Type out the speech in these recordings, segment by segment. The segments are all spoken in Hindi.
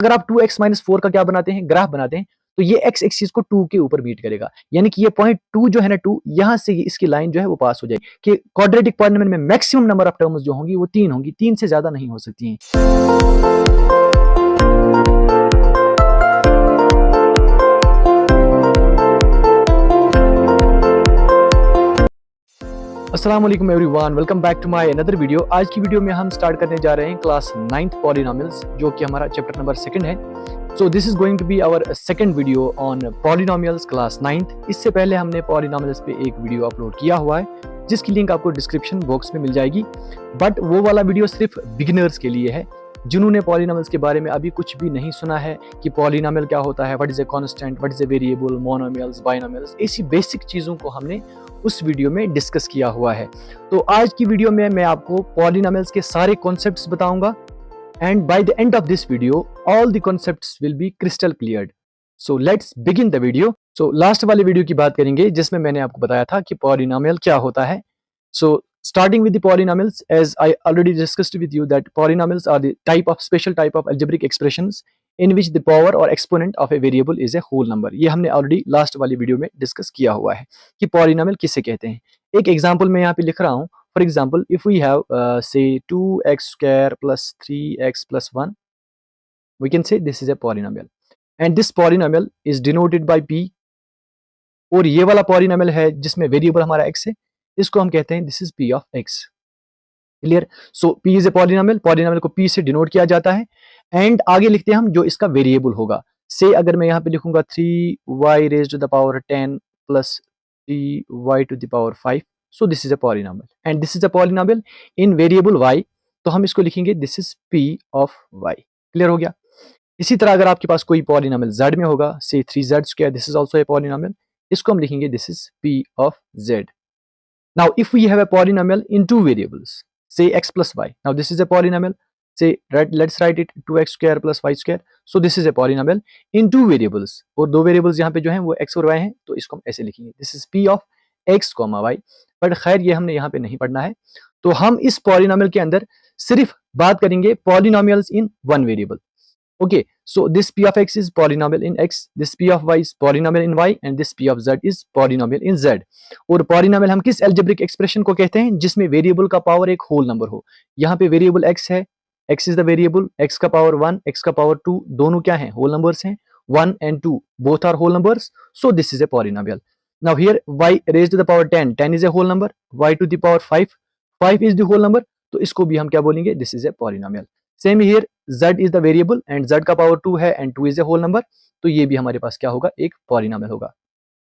अगर आप 2x-4 का क्या बनाते हैं, ग्राफ बनाते हैं, तो ये x एक्सिस को 2 के ऊपर बीट करेगा, यानी कि ये पॉइंट 2 जो है ना, 2 यहां से इसकी लाइन जो है वो पास हो जाएगी कि क्वाड्रेटिक पॉलिनोमियल में मैक्सिमम नंबर ऑफ टर्म्स जो होंगी वो 3 होंगी, 3 से ज्यादा नहीं हो सकती हैं। अस्सलाम वालेकुम everyone, welcome back to my another video. आज की वीडियो में हम स्टार्ट करने जा रहे हैं क्लास 9th पॉलिनोमियल्स, जो कि हमारा चैप्टर नंबर 2 है। So this is going to be our second video on polynomials class 9th। इससे पहले हमने पॉलिनोमियल्स पे एक वीडियो अपलोड किया हुआ है, जिसकी लिंक आपको डिस्क्रिप्शन बॉक्स में मिल जाएगी। बट वो वाला वीडियो सिर्फ बिगिनर्स के लिए है, जिन्होंने पॉलिनोमियल्स के बारे में अभी कुछ भी नहीं सुना है कि पॉलिनोमियल क्या होता है, what is a constant, what is a variable, monomials, binomials, ऐसी बेसिक चीज़ों को हमने उस वीडियो में डिस्कस किया हुआ है। तो आज की वीडियो में मैं आपको पॉलिनोमियल्स के सारे कॉन्सेप्ट्स बताऊंगा, and by the end of this video all the concepts will be crystal cleared. So let's begin the video. So last वाले वीडियो की बात करेंगे, जिसमें मैंने आपको बताया था कि पॉलिनोमियल क्या होता है। सो starting with the polynomials, as I already discussed with you that polynomials are the special type of algebraic expressions in which the power or exponent of a variable is a whole number। ये हमने ऑलरेडी लास्ट वाली वीडियो में डिस्कस किया हुआ है कि पॉलिनोमियल किसे कहते हैं। एक एग्जांपल मैं यहाँ पे लिख रहा हूँ। For example, if we have say 2x² plus 3x plus 1, we can say this is a polynomial and this polynomial is denoted by p। और ये वाला पॉलिनोमियल है जिसमें वेरिएबल हमारा x है, इसको हम कहते हैं this is p of x। Clear? So p is a polynomial, polynomial को p से डिनोट किया जाता है। एंड आगे लिखते हैं हम जो इसका वेरिएबल होगा। से अगर मैं यहाँ पे लिखूंगा 3y raise to the power 10 plus 3y to the power 5, so this is a polynomial and this is a polynomial in variable y। तो हम इसको लिखेंगे this is p of y। Clear हो गया? इसी तरह अगर आपके पास कोई पॉलिनोमियल z में होगा, से 3z², this is also a polynomial, इसको हम लिखेंगे this is p of z। Now, if we have a polynomial in two variables, say x plus y, now this is a polynomial. Say, let's write it 2x² plus y². So this is a polynomial in two variables. और दो variables यहाँ पे जो हैं वो x और y हैं, तो इसको हम ऐसे लिखेंगे this is p of x, y। But खैर ये हमने यहाँ पे नहीं पढ़ना है, तो हम इस polynomial के अंदर सिर्फ बात करेंगे polynomials in one variable। Okay, so this p of x is polynomial in x, this p of y is polynomial in y, and this p of z is polynomial in z। और polynomial हम किस algebraic expression को कहते हैं जिसमें वेरिएबल का पावर एक होल नंबर हो। यहाँ पे वेरिएबल x है, x is the variable, x का पावर 1, x का पावर 2, दोनों क्या हैं? होल नंबर्स हैं। 1 and 2 both are whole numbers, so this is a polynomial। Now here y raised to the power 10, 10 is a whole number, y to the power 5, 5 is the whole number, तो इसको भी हम क्या बोलेंगे? This is a polynomial. Same here, z is the variable and z का पावर 2 है and 2 is a whole number, तो ये भी हमारे पास क्या होगा? एक पॉलिनोमियल होगा।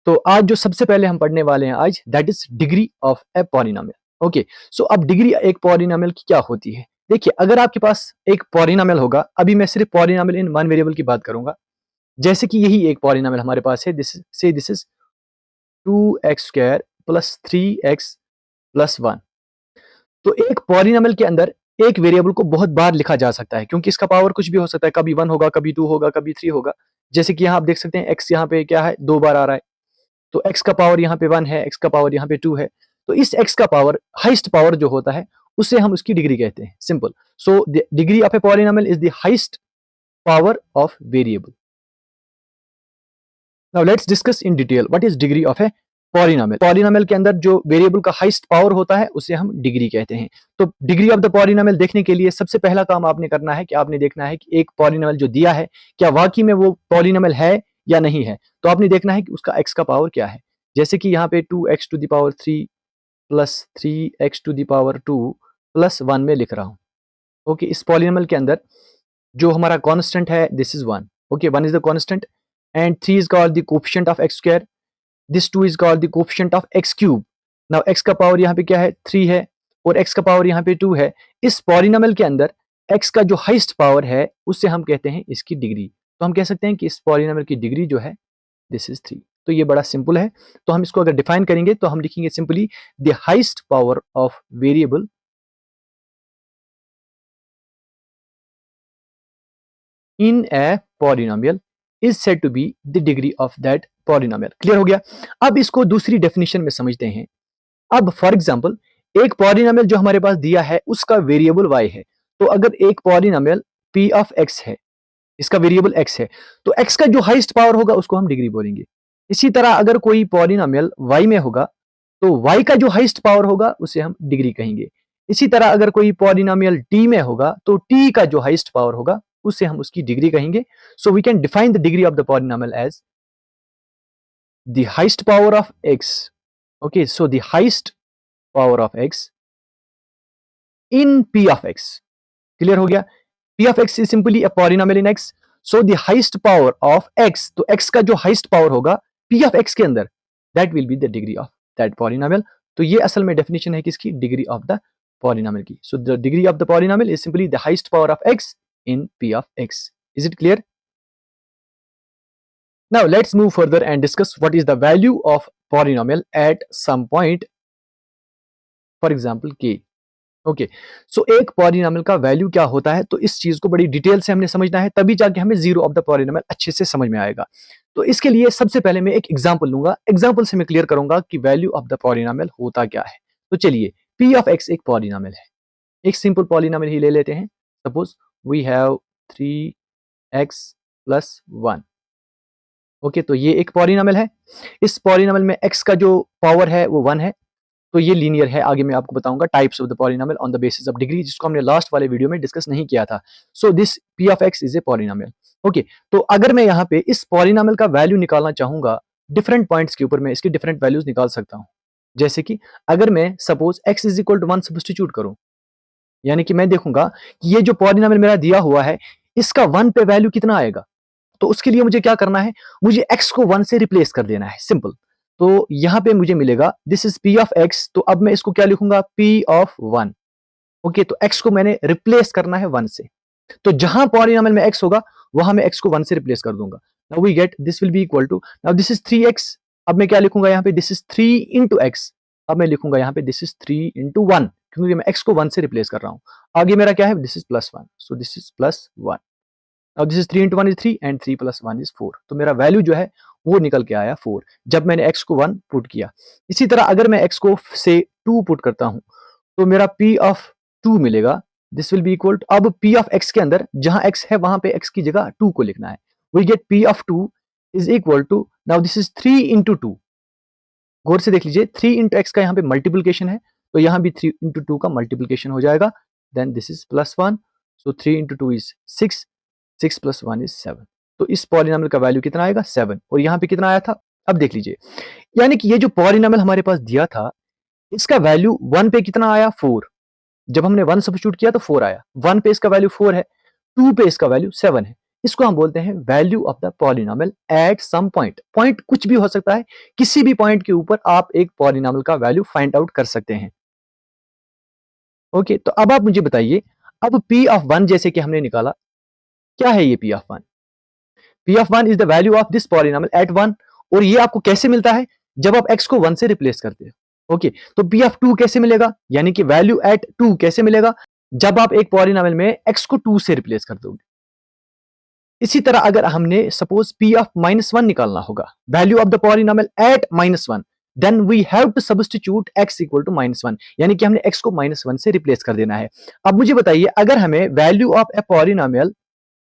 तो आज जो सबसे पहले हम पढ़ने वाले हैं आज, that is degree of a polynomial. Okay, so अब डिग्री एक पॉलिनोमियल की क्या होती है? देखिए, अगर आपके पास एक पॉलिनोमियल होगा, अभी मैं सिर्फ पॉलिनोमियल इन वन वेरिएबल की बात करूंगा, जैसे कि यही एक पॉलिनोमियल हमारे पास है, this is 2x² plus 3x plus 1। तो एक पॉलिनोमियल के अंदर एक वेरिएबल को बहुत बार लिखा जा सकता है, क्योंकि इसका पावर कुछ भी हो सकता है, कभी 1 होगा, कभी 2 होगा, कभी 3 होगा। जैसे कि यहाँ आप देख सकते हैं x यहाँ पे क्या है? 2 बार आ रहा है, तो x का पावर यहाँ पे 1 है, x का पावर यहाँ पे 2 है, तो इस x का पावर, हाईएस्ट पावर जो होता है, उसे हम उसकी डिग्री कहते हैं। Simple. So the degree of a polynomial is the highest power of variable. Now let's discuss in detail what is degree of a polynomial. Polynomial के अंदर जो वेरिएबल का हाईएस्ट पावर होता है उसे हम डिग्री कहते हैं। तो डिग्री ऑफ द पॉलिनोमियल देखने के लिए सबसे पहला काम आपने करना है कि आपने देखना है कि एक पॉलिनोमियल जो दिया है, क्या वाकई में वो पॉलिनोमियल है या नहीं है। तो आपने देखना है कि उसका x का पावर क्या है। जैसे कि यहाँ पे 2x to the power 3 plus 3x to the power 2 plus 1 में लिख रहा हूँ। ओके, इस पॉलिनोमियल के अंदर जो हमारा कॉन्स्टेंट है, this is 1। Okay, 1 is the constant and 3 is called the coefficient of x²। This 2 is called the coefficient of x cube। Now x का पावर यहाँ पे क्या है? 3 है, और x का पावर यहाँ पे 2 है। इस पॉलिनोमियल के अंदर x का जो हाईएस्ट पावर है उससे हम कहते हैं इसकी डिग्री। तो हम कह सकते हैं कि इस पॉलिनोमियल की डिग्री जो है दिस इज 3। तो ये बड़ा सिंपल है। तो हम इसको अगर डिफाइन करेंगे तो हम लिखेंगे simply the highest power of variable in a polynomial is said to be the degree of that polynomial. Clear हो गया? अब इसको दूसरी डेफिनेशन में समझते हैं। अब फॉर एग्जांपल, एक पॉलिनोमियल जो हमारे पास दिया है उसका वेरिएबल y है। तो अगर एक पॉलिनोमियल p ऑफ x है, इसका वेरिएबल x है, तो x का जो हाईएस्ट पावर होगा उसको हम डिग्री बोलेंगे। इसी तरह अगर कोई पॉलिनोमियल y में होगा तो y का जो हाईएस्ट पावर होगा उसे हम डिग्री कहेंगे। इसी तरह अगर कोई पॉलिनोमियल t में होगा तो t का जो हाईएस्ट पावर होगा उसे हम उसकी डिग्री कहेंगे। So we can define the degree of the polynomial as the highest power of x। Okay, so the highest power of x in p of x। Clear हो गया? p of x is simply a polynomial in x, so the highest power of x, तो x का जो highest power होगा p of x के अंदर, that will be the degree of that polynomial। तो ये असल में definition है किसकी? degree of the polynomial की। So the degree of the polynomial is simply the highest power of x in p of x। Is it clear? Now let's move further and discuss what is the value of polynomial at some point, for example k। Okay, so एक पॉलिनोमियल का वैल्यू क्या होता है, तो इस चीज को बड़ी डिटेल से हमने समझना है, तभी जाके हमें जीरो ऑफ द पॉलिनोमियल अच्छे से समझ में आएगा। तो इसके लिए सबसे पहले मैं एक एग्जांपल लूंगा, एग्जांपल से मैं क्लियर करूंगा कि वैल्यू ऑफ द पॉलिनोमियल होता क्या है। तो चलिए, p ऑफ x एक पॉलिनोमियल है, एक सिंपल पॉलिनोमियल ही ले लेते हैं। Suppose we have 3x + 1। Okay, तो ये एक पॉलिनोमियल है। इस पॉलिनोमियल में x का जो पावर है वो 1 है, तो ये लीनियर है। आगे मैं आपको बताऊंगा types of the polynomial on the basis of degree, जिसको हमने लास्ट वाले वीडियो में डिस्कस नहीं किया था। So this p of x is a polynomial. Okay, तो अगर मैं यहाँ पे इस पॉलिनोमियल का वैल्यू निकालना चाहूंगा, डिफरेंट पॉइंट्स के ऊपर मैं इसके डिफरेंट वैल्यूज निकाल सकता हूँ। जैसे कि अगर मैं suppose x is equal to 1 substitute करूँ, यानी कि मैं देखूंगा कि ये जो पॉलिनोमियल मेरा दिया हुआ है इसका 1 पे वैल्यू कितना आएगा। तो उसके लिए मुझे क्या करना है, मुझे x को 1 से रिप्लेस कर देना है, सिंपल। तो यहां पे मुझे मिलेगा this is p of x, तो अब मैं इसको क्या लिखूंगा, p ऑफ 1। ओके, तो x को मैंने रिप्लेस करना है 1 से, तो जहां पॉलिनोमियल में x होगा वहां मैं x को 1 से रिप्लेस कर दूंगा। Now we get this will be equal to, now this is 3x, अब मैं क्या लिखूंगा यहाँ पे, दिस इज 3 इंटू एक्स। अब मैं लिखूंगा यहाँ पे दिस इज 3 इंटू 1, क्योंकि मैं x को 1 से रिप्लेस कर रहा हूँ। आगे मेरा क्या है, this is +1, so this is +1। अब this is 3 into 1 is 3 and 3 + 1 is 4, तो मेरा वैल्यू जो है वो निकल के आया 4, जब मैंने x को 1 पुट किया। इसी तरह अगर मैं x को से 2 पुट करता हूं तो मेरा p ऑफ 2 मिलेगा। This will be equal to, अब p ऑफ x के अंदर जहां x है वहां पे x की जगह 2 को लिखना है। We get p of 2 is equal to, now this is 3 into 2। गौर से देख लीजिए, 3 इंटू एक्स का यहाँ पे मल्टीप्लीकेशन है, तो यहाँ भी 3 इंटू 2 का मल्टीप्लीकेशन हो जाएगा। Then this is +1, so 3 into 2 is 6, 6 + 1 is 7। तो इस पॉलिनोमियल का वैल्यू कितना आएगा, 7। और यहाँ पे कितना आया था, अब देख लीजिए, यानी कि ये जो पॉलिनोमियल हमारे पास दिया था इसका वैल्यू 1 पे कितना आया, 4। जब हमने 1 सब्स्टिट्यूट किया तो 4 आया, 1 पे इसका वैल्यू 4 है, 2 पे इसका वैल्यू 7 है। इसको हम बोलते हैं value of the polynomial at some point. Point कुछ भी हो सकता है, किसी भी पॉइंट के ऊपर आप एक पॉलिनोमियल का वैल्यू फाइंड आउट कर सकते हैं। ओके, तो अब आप मुझे बताइए, अब p ऑफ 1 जैसे कि हमने निकाला, क्या है ये p of 1? p of 1 is the value of this polynomial at 1, और ये आपको कैसे मिलता है, जब आप x को 1 से रिप्लेस करते हो। ओके, तो p ऑफ 2 कैसे मिलेगा, यानी कि वैल्यू एट 2 कैसे मिलेगा, जब आप एक पॉलिनोमियल में x को 2 से रिप्लेस कर दोगे। इसी तरह अगर हमने सपोज p ऑफ -1 निकालना होगा, value of the polynomial at -1, then we have to substitute x equal to -1, यानी कि हमने x को -1 से रिप्लेस कर देना है। अब मुझे बताइए, अगर हमें value of a polynomial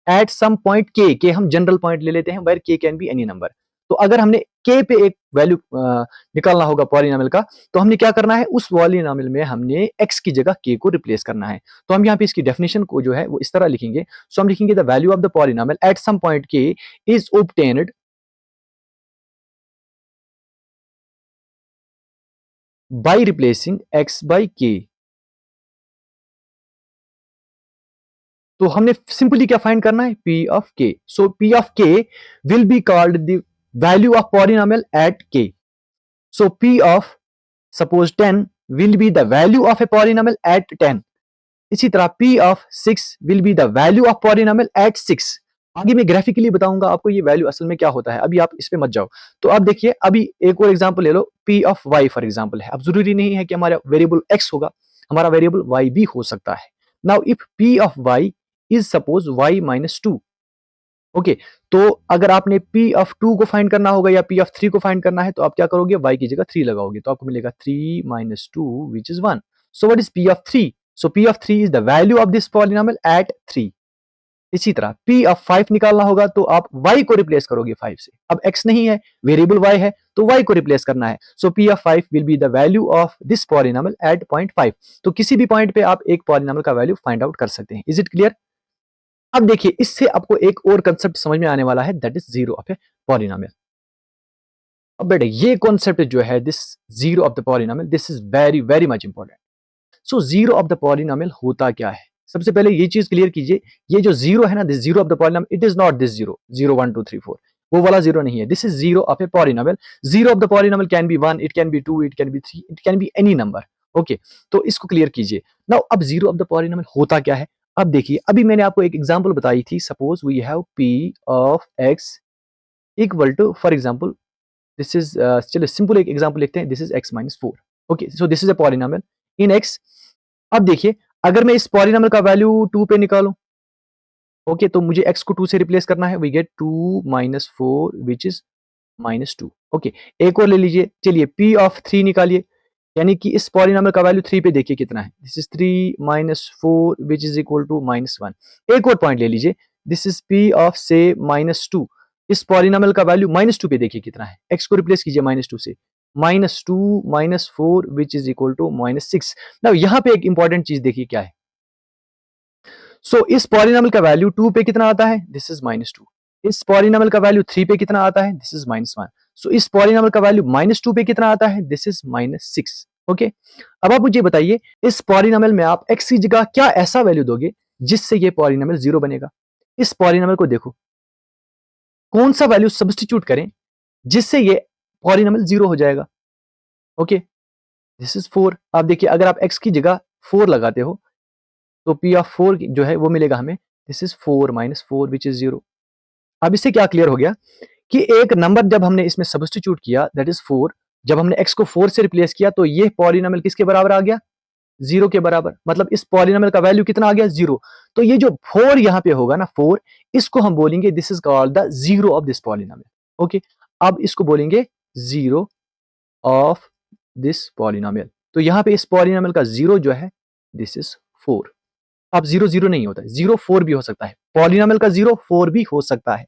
at some point k हम जनरल पॉइंट ले लेते हैं, where k can be any number. तो अगर हमने k पे एक वैल्यू निकालना होगा पॉलिनोमियल का, तो हमने क्या करना है, उस पॉलिनोमियल में हमने x की जगह k को रिप्लेस करना है। तो हम यहाँ पे इसकी डेफिनेशन को जो है वो इस तरह लिखेंगे। सो हम लिखेंगे the value of the polynomial at some point k is obtained by replacing x by k। तो हमने सिंपली क्या फाइंड करना है, p of k। So p of k will be called the value of polynomial at k। So p of suppose 10 will be the value of a polynomial at 10। इसी तरह p of 6 will be the value of polynomial at 6। आगे मैं ग्राफिकली बताऊंगा आपको ये वैल्यू असल में क्या होता है, अभी आप इस पे मत जाओ। तो अब देखिए, अभी एक और एग्जांपल ले लो, p of y for example है। अब जरूरी नहीं है कि हमारा वेरिएबल x होगा, हमारा वेरिएबल y भी हो सकता है। Now if p of y is suppose y -2। Okay, तो अगर आपने p ऑफ 2 को फाइंड करना होगा या p ऑफ 3 को फाइंड करना है, तो आप क्या करोगे, y की जगह 3 लगाओगे, तो आपको मिलेगा 3 - 2 which is 1। So what is p of 3? So p of 3 is the value of this polynomial at 3। इसी तरह P ऑफ 5 निकालना होगा तो आप y को रिप्लेस करोगे 5 से। अब x नहीं है, वेरिएबल y है, तो y को रिप्लेस करना है। So P of 5 will be the value of this polynomial at point 5। तो किसी भी पॉइंट पे आप एक पॉलिनॉमियल का वैल्यू फाइंड आउट कर सकते हैं। Is it clear? अब देखिए, इससे आपको एक और कंसेप्ट समझ में आने वाला है, that is zero of A polynomial. अब बेटे ये कॉन्सेप्ट जो है, this zero of the polynomial, this is very very much important. So zero of the polynomial होता क्या है? सबसे पहले ये चीज क्लियर कीजिए, ये जो जीरो है ना, this zero of the polynomial, it is not this zero 0 1 2 3 4, वो वाला जीरो नहीं है। This is zero of A polynomial. Zero of the polynomial can be 1, it can be 2, it can be 3, it can be any number. Okay, तो इसको क्लियर कीजिए। नाउ अब जीरो ऑफ द पॉलिनॉमियल होता क्या है? अब देखिए, अभी मैंने आपको एक एग्जांपल बताई थी। Suppose we have p of x equal to, for example, this is, चलिए सिंपल एक एग्जांपल लिखते हैं, this is x minus 4। Okay, so this is a polynomial in x। अब देखिए, अगर मैं इस पॉलिनॉमियल का वैल्यू 2 पे निकालूं, ओके, तो मुझे x को 2 से रिप्लेस करना है। We get 2 minus 4 which is minus 2। Okay, एक और ले लीजिए, चलिए p ऑफ 3 निकालिए, यानी कि इस पॉलिनॉमियल का वैल्यू 3 पे देखिए कितना है। This is 3 minus 4 which is equal to minus 1। एक और पॉइंट ले लीजिए, दिस इज p ऑफ से माइनस 2। इस पॉलिनॉमियल का वैल्यू माइनस 2 पे देखिए कितना है। x को रिप्लेस कीजिए माइनस 2 से, minus 2 minus 4 which is equal to minus 6। Now यहाँ पे एक इंपॉर्टेंट चीज देखिए क्या है। सो इस पॉलिनॉमियल का वैल्यू 2 पे कितना आता है? This is minus 2। इस पॉलिनॉमियल का वैल्यू 3 पे कितना आता है? This is minus 1। सो इस पॉलिनॉमियल का वैल्यू माइनस 2 पे कितना आता है? This is minus 6। ओके, अब आप मुझे बताइए, इस पॉलिनॉमियल में आप x की जगह क्या ऐसा वैल्यू दोगे जिससे ये पॉलिनॉमियल जीरो बनेगा? इस पॉलिनॉमियल को देखो, कौन सा वैल्यू सब्स्टिट्यूट करें जिससे ये पॉलिनॉमियल जीरो हो जाएगा? Okay, this is 4। आप देखिए, अगर आप x की जगह 4 लगाते हो तो p ऑफ 4 जो है वो मिलेगा हमें, this is 4 minus 4 which is 0। अब इससे क्या क्लियर हो गया कि एक नंबर जब हमने इसमें सब्स्टिट्यूट किया, दैट इज 4, जब हमने x को 4 से रिप्लेस किया तो ये पॉलिनॉमियल किसके बराबर आ गया? 0 के बराबर। मतलब इस पॉलिनॉमियल का वैल्यू कितना आ गया? 0। तो ये जो 4 यहाँ पे होगा ना, 4, इसको हम बोलेंगे this is called the zero of this polynomial. Okay, अब इसको बोलेंगे जीरो ऑफ दिस पॉलिनॉमियल। तो यहाँ पे इस पॉलिनॉमियल का जीरो जो है, दिस इज 4। अब 0 0 नहीं होता है, 0 4 भी हो सकता है। पॉलिनॉमियल का 0 4 भी हो सकता है।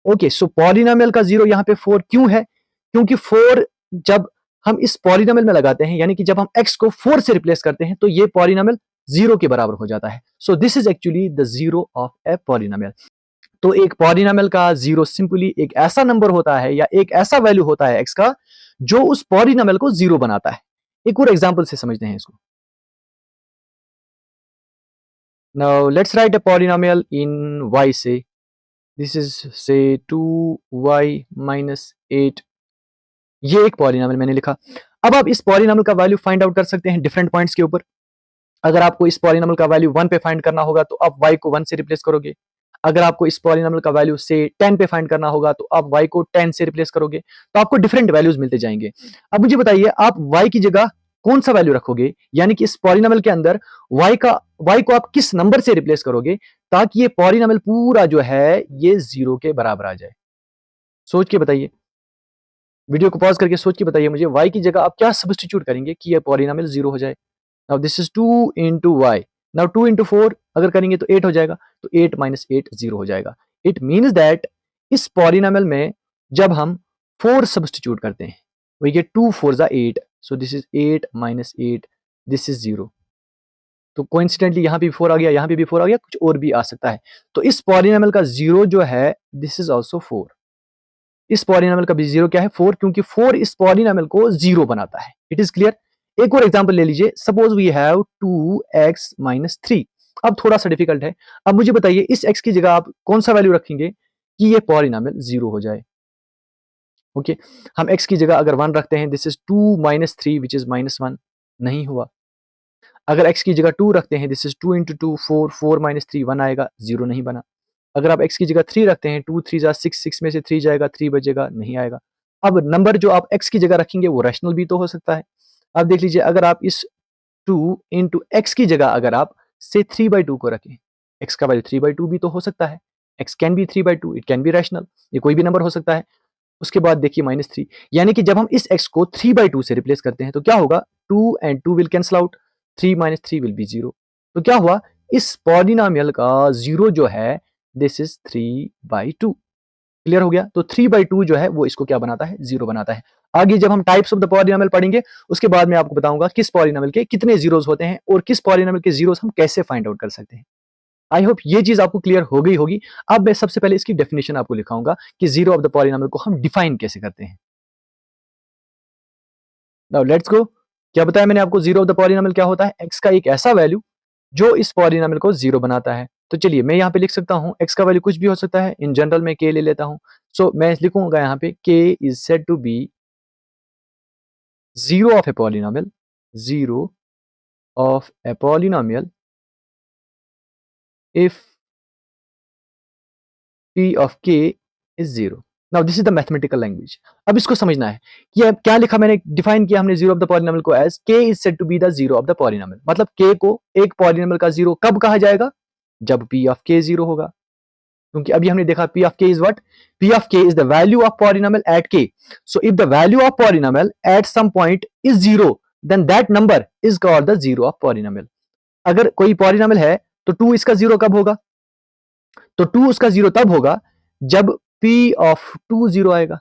ओके, सो पॉलिनॉमियल का 0 यहाँ पे 4 क्यों है? क्योंकि 4 जब हम इस पॉलिनॉमियल में लगाते हैं, यानी कि जब हम x को 4 से रिप्लेस करते हैं, तो ये पॉलिनॉमियल 0 के बराबर हो जाता है। So this is actually the zero of A polynomial. तो एक पॉलिनॉमियल का 0 सिंपली एक ऐसा नंबर होता है या एक ऐसा वैल्यू होता है x का जो उस पॉलिनॉमियल को 0 बनाता है। एक और एग्जांपल से समझते हैं इसको। Now let's write a polynomial in y से, दिस इज से 2y माइनस 8। ये एक पॉलिनॉमियल मैंने लिखा। अब आप इस पॉलिनॉमियल का वैल्यू फाइंड आउट कर सकते हैं डिफरेंट पॉइंट्स के ऊपर। अगर आपको इस पॉलिनॉमियल का वैल्यू 1 पे फाइंड करना होगा तो आप y को 1 से रिप्लेस करोगे। अगर आपको इस पॉलिनॉमियल का वैल्यू से 10 पे फाइंड करना होगा तो आप y को 10 से रिप्लेस करोगे। तो आपको डिफरेंट वैल्यूज मिलते जाएंगे। अब मुझे बताइए, आप y की जगह कौन सा वैल्यू रखोगे? यानी कि इस पॉलिनॉमियल के अंदर y को आप किस नंबर से रिप्लेस करोगे ताकि ये पॉलिनॉमियल पूरा जो है ये 0 के बराबर आ जाए? सोच के बताइए, वीडियो को पॉज करके सोच के बताइए मुझे, y की जगह आप क्या सब्स्टिट्यूट करेंगे कि ये पॉलिनॉमियल 0 हो जाए? Now this is 2 into y. Now 2 into 4 अगर करेंगे तो 8 हो जाएगा। तो 8 माइनस 8 0 हो जाएगा। इट मीन्स दैट इस पॉलिनॉमियल में जब हम 4 सब्स्टिट्यूट करते हैं, वी गेट 2 4 जा 8। सो this is 8 minus 8, this is 0। तो कोइंसिडेंटली यहाँ पे भी 4 आ गया, यहाँ पे भी 4 आ गया, कुछ और भी आ सकता है। तो इस पॉलिनॉमियल का 0 जो है, दिस इज ऑल्सो 4। इस पॉलिनॉमियल का भी 0 क्या है? 4, क्योंकि 4 इस पॉलिनॉमियल को 0 बनाता है। It is clear? एक और एग्जांपल ले लीजिए, suppose we have 2x minus 3। अब थोड़ा सा डिफिकल्ट है। अब मुझे बताइए, इस x की जगह आप कौन सा वैल्यू रखेंगे कि ये पॉलिनॉमियल 0 हो जाए? ओके, हम x की जगह अगर 1 रखते हैं, this is 2 minus 3 which is minus 1, नहीं हुआ। अगर x की जगह 2 रखते हैं, दिस इज 2 इंटू 2 4, 4 माइनस 3 1 आएगा, 0 नहीं बना। अगर आप x की जगह 3 रखते हैं, 2 3 जा 6, 6 में से 3 जाएगा, 3 बचेगा, नहीं आएगा। अब नंबर जो आप x की जगह रखेंगे वो रैशनल भी तो हो सकता है। अब देख लीजिए, अगर आप इस 2 इंटू एक्स की जगह अगर आप से 3/2 को रखें, x का वैल्यू 3/2 भी तो हो सकता है। x can be 3/2, it can be rational, ये कोई भी नंबर हो सकता है। उसके बाद देखिए माइनस 3, यानी कि जब हम इस x को 3/2 से रिप्लेस करते हैं तो क्या होगा? 2 and 2 will cancel out, 3 minus 3 will be 0। तो क्या हुआ? इस पॉलिनॉमियल का 0 जो है दिस इज 3/2। क्लियर हो गया? तो 3/2 जो है वो इसको क्या बनाता है, जीरो बनाता है। आगे जब हम टाइप्स ऑफ द पॉलिनोमियल पढ़ेंगे उसके बाद मैं आपको बताऊंगा किस पॉलिनोमियल के कितने जीरोस होते हैं और किस पॉलिनोमियल के जीरोस हम कैसे फाइंड आउट कर सकते हैं। आई होप ये चीज आपको क्लियर हो गई होगी। अब मैं सबसे पहले इसकी डेफिनेशन आपको लिखाऊंगा कि जीरो ऑफ द पॉलिनोमियल को हम डिफाइन कैसे करते हैं। Now let's go. क्या बताया मैंने आपको, जीरो ऑफ द पॉलिनोमियल क्या होता है, एक्स का एक ऐसा वैल्यू जो इस पॉलिनोमियल को जीरो बनाता है। तो चलिए मैं यहाँ पे लिख सकता हूँ एक्स का वैल्यू कुछ भी हो सकता है, इन जनरल मैं के ले लेता हूँ। सो मैं लिखूंगा यहाँ पे के is said to be zero of a polynomial, zero of a polynomial if p of k is zero. Now this is the mathematical language. अब इसको समझना है कि अब क्या लिखा मैंने, डिफाइन किया हमने जीरो ऑफ द पॉलिनोमियल को as k is said to be the zero of the polynomial। मतलब k को एक पॉलिनोमियल का जीरो कब कहा जाएगा, जब p of k जीरो होगा। क्योंकि अभी हमने देखा p of k is what, p of k is the value of polynomial at k। So if the value of polynomial at some point is zero then that number is called the zero of polynomial। अगर कोई पॉलिनोमियल है तो 2 इसका जीरो कब होगा, तो 2 उसका जीरो तब होगा जब p ऑफ 2 जीरो आएगा।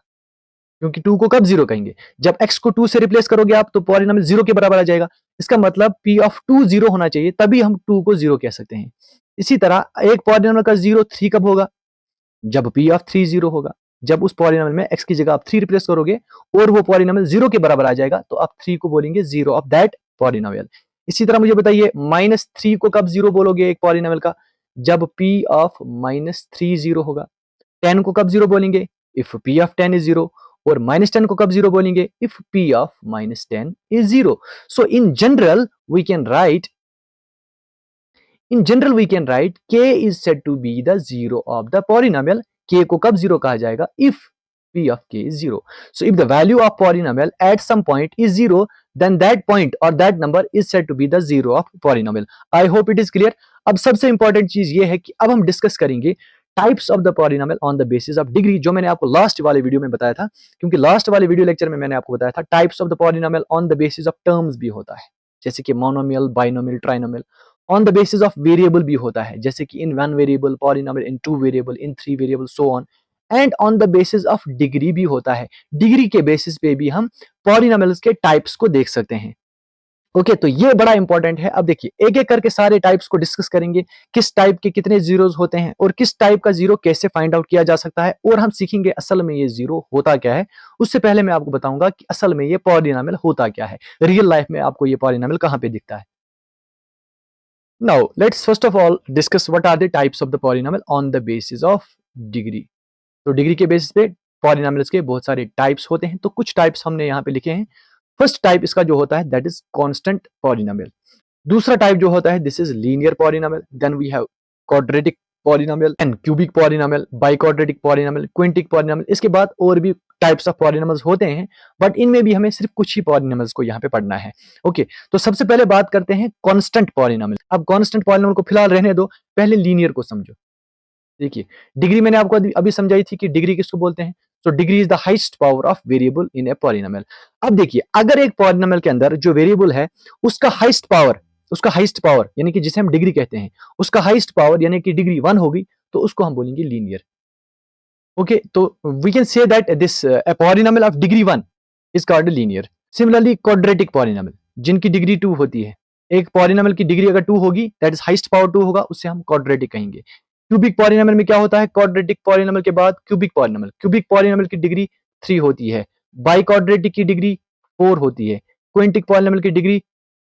क्योंकि 2 को कब जीरो कहेंगे, जब x को 2 से रिप्लेस करोगे आप तो पॉलिनोमियल जीरो के बराबर आ जाएगा। इसका मतलब p ऑफ 2 जीरो होना चाहिए तभी हम 2 को जीरो कह सकते हैं। इसी तरह एक पॉलिनोमियल का जीरो 3 कब होगा, जब p ऑफ 3 जीरो होगा। जब उस पॉलिनोमियल में x की जगह आप 3 रिप्लेस करोगे और वो पॉलिनोमियल जीरो के बराबर आ जाएगा तो आप 3 को बोलेंगे जीरो ऑफ दैट पॉलिनोमियल। इसी तरह मुझे बताइए -3 को कब जीरो बोलोगे एक पॉलिनोमियल का, जब p ऑफ -3 जीरो होगा। 10 को कब जीरो बोलेंगे, if p of 10 is zero. और -10 को कब जीरो बोलेंगे, if p of -10 is zero. So in general we can write k is said to be the zero of the polynomial। k को कब जीरो कहा जाएगा, if p of k is zero। So if the value of polynomial at some point is zero then that point or that number is said to be the zero of polynomial। I hope it is clear। अब सबसे इंपॉर्टेंट चीज ये है कि अब हम डिस्कस करेंगे types of the polynomial on the basis of degree, जो मैंने आपको लास्ट वाले वीडियो में बताया था। क्योंकि लास्ट वाले वीडियो लेक्चर में मैंने आपको बताया था types of the polynomial on the basis of terms भी होता है, जैसे कि monomial, binomial, trinomial. On the basis of variable भी होता है, जैसे कि इन one variable polynomial, in two variable, in three variable, so on. And on the basis of degree भी होता है, डिग्री के बेसिस पे भी हम पॉलिनोमियल्स के टाइप्स को देख सकते हैं। ओके तो ये बड़ा इंपॉर्टेंट है। अब देखिए एक एक करके सारे टाइप्स को डिस्कस करेंगे, किस टाइप के कितने जीरोस होते हैं और किस टाइप का जीरो कैसे फाइंड आउट किया जा सकता है, और हम सीखेंगे असल में ये जीरो होता क्या है। उससे पहले मैं आपको बताऊंगा कि असल में ये पॉलिनोमियल होता क्या है, रियल लाइफ में आपको ये पॉलिनोमियल कहां पे दिखता है। Now let's first of all discuss what are the types of the polynomial on the basis of degree। तो डिग्री के बेसिस पे पॉलिनोमियल्स के बहुत सारे टाइप्स होते हैं, तो कुछ टाइप्स हमने यहाँ पे लिखे हैं। फर्स्ट टाइप इसका जो होता है दैट इज कांस्टेंट पॉलिनोमियल। दूसरा टाइप जो होता है this is linear polynomial. Then we have quadratic polynomial and cubic polynomial, biquadratic polynomial, quintic polynomial. इसके बाद और भी टाइप्स ऑफ पॉलिनोमियल्स होते हैं बट इनमें भी हमें सिर्फ कुछ ही पॉलिनोमियल्स को यहाँ पे पढ़ना है। ओके तो सबसे पहले बात करते हैं कांस्टेंट पॉलिनोमियल। अब कांस्टेंट पॉलिनोमियल को फिलहाल रहने दो, पहले लीनियर को समझो। देखिए डिग्री मैंने आपको अभी समझाई थी कि डिग्री किसको बोलते हैं। तो degree is the highest power of variable in a polynomial. अब देखिए अगर एक पॉलिनोमियल के अंदर जो वेरिएबल है उसका हाईएस्ट पावर यानी कि जिसे हम डिग्री कहते हैं, उसका हाईएस्ट पावर यानी कि डिग्री 1 होगी तो उसको हम बोलेंगे लीनियर। ओके तो we can say that this a polynomial of degree 1 is called linear। Similarly quadratic polynomial जिनकी डिग्री 2 होती है, एक पॉलिनोमियल की डिग्री अगर 2 होगी दैट इज हाईएस्ट पावर 2 होगा, उससे हम क्वाड्रेटिक कहेंगे। क्यूबिक पॉलिनोमियल में क्या होता है, क्वाड्रेटिक पॉलिनोमियल के बाद क्यूबिक पॉलिनोमियल की डिग्री 3 होती है, बाइक्वाड्रेटिक की डिग्री 4 होती है, क्विंटिक पॉलिनोमियल की डिग्री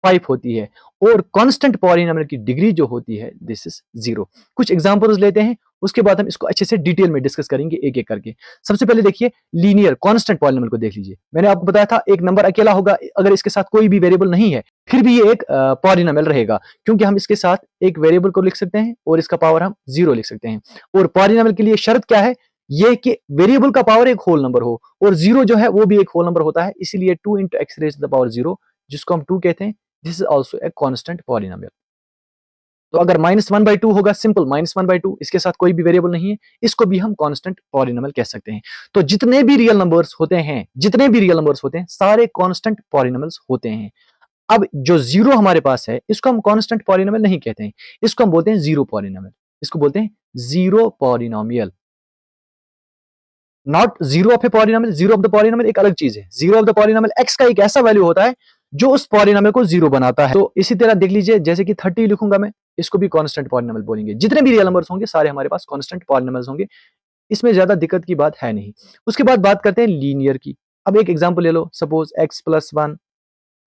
5 होती है, और कांस्टेंट पॉलिनोमियल की डिग्री जो होती है दिस इज 0। कुछ एग्जांपल्स लेते हैं उसके बाद हम इसको अच्छे से डिटेल में डिस्कस करेंगे एक एक करके। सबसे पहले देखिए लीनियर कांस्टेंट पॉलिनोमियल को देख लीजिए। मैंने आपको बताया था एक नंबर अकेला होगा अगर इसके साथ कोई भी वेरिएबल नहीं है फिर भी ये एक पॉलिनोमियल रहेगा, क्योंकि हम इसके साथ एक वेरिएबल को लिख सकते हैं और इसका पावर हम 0 लिख सकते हैं। और पॉलिनोमियल के लिए शर्त क्या है, ये कि वेरिएबल का पावर एक होल नंबर हो और 0 जो है वो भी एक होल नंबर होता है, इसीलिए 2 × x raised to the power 0 जिसको हम 2 कहते हैं, this is also a constant polynomial. तो अगर -1/2 होगा, सिंपल -1/2, इसके साथ कोई भी वेरिएबल नहीं है, इसको भी हम कांस्टेंट पॉलिनोमियल कह सकते हैं। तो जितने भी रियल नंबर्स होते हैं सारे कांस्टेंट पॉलिनोमियल्स होते हैं। अब जो 0 हमारे पास है इसको हम कांस्टेंट पॉलिनोमियल नहीं कहते हैं, इसको हम बोलते हैं जीरो पॉलिनोमियल। इसको बोलते हैं zero polynomial. Not zero of a polynomial, zero of the polynomial एक अलग चीज है। Zero of the polynomial x का एक ऐसा वैल्यू होता है जो उस पॉलिनोमियल को जीरो बनाता है। तो इसी तरह देख लीजिए, जैसे कि 30 लिखूंगा मैं, इसको भी कांस्टेंट पॉलिनोमियल बोलेंगे। जितने भी रियल नंबर्स होंगे सारे हमारे पास कांस्टेंट पॉलिनोमियल्स होंगे, इसमें ज्यादा दिक्कत की बात है नहीं। उसके बाद बात करते हैं लीनियर की। अब एक एग्जांपल ले लो, सपोज x प्लस 1,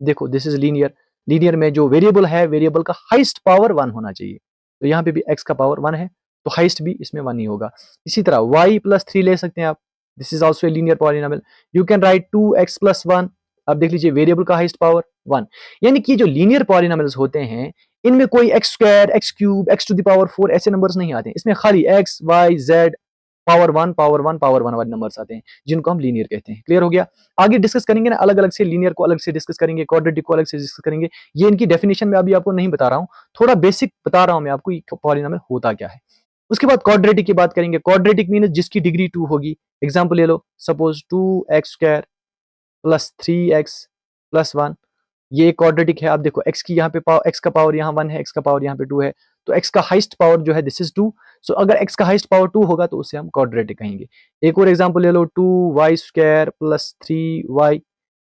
देखो दिस इज लीनियर। लीनियर में जो वेरिएबल है, वेरिएबल का हाईएस्ट पावर 1 होना चाहिए। तो यहाँ पे भी x का पावर 1 है, तो हाईएस्ट भी इसमें 1 ही होगा। इसी तरह y प्लस 3 ले सकते हैं आप, this is also a linear polynomial. You can write 2x plus 1। अब देख लीजिए वेरिएबल का हाईएस्ट पावर 1। यानी कि जो लीनियर पॉलिनोमियल्स होते हैं, इनमें कोई x square, x cube, x to the power 4 ऐसे नंबर्स नहीं आते हैं। इसमें खाली x, y, z power 1 power 1 power 1 वाले नंबर्स आते हैं, जिनको हम लीनियर कहते हैं। क्लियर हो गया? आगे डिस्कस करेंगे ना, अलग अलग से लीनियर को अलग से डिस्कस करेंगे, क्वाड्रेटिक को अलग से डिस्कस करेंगे। ये इनकी डेफिनेशन में अभी आपको नहीं बता रहा हूं, थोड़ा बेसिक बता रहा हूं मैं आपको पॉलिनोमियल होता क्या है। उसके बाद क्वाड्रेटिक की बात करेंगे। क्वाड्रेटिक मीन जिसकी डिग्री 2 होगी। एग्जाम्पल ले लो, suppose 2x square plus 3x plus 1, ये क्वाड्रेटिक है। आप देखो x की यहाँ पे पावर, x का पावर यहाँ 1 है, x का पावर यहाँ पे 2 है, तो x का हाईएस्ट पावर जो है दिस इज 2। सो अगर x का हाईएस्ट पावर 2 होगा तो उसे हम क्वाड्रेटिक कहेंगे। एक और एग्जांपल ले लो, 2y स्क्वायर प्लस 3y,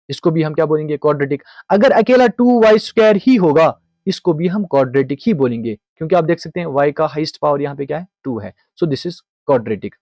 इसको भी हम क्या बोलेंगे? क्वाड्रेटिक। अगर अकेला 2y स्क्वायर ही होगा, इसको भी हम क्वाड्रेटिक ही बोलेंगे, क्योंकि आप देख सकते हैं y का हाईएस्ट पावर यहाँ पे क्या है? 2 है। So this is quadratic.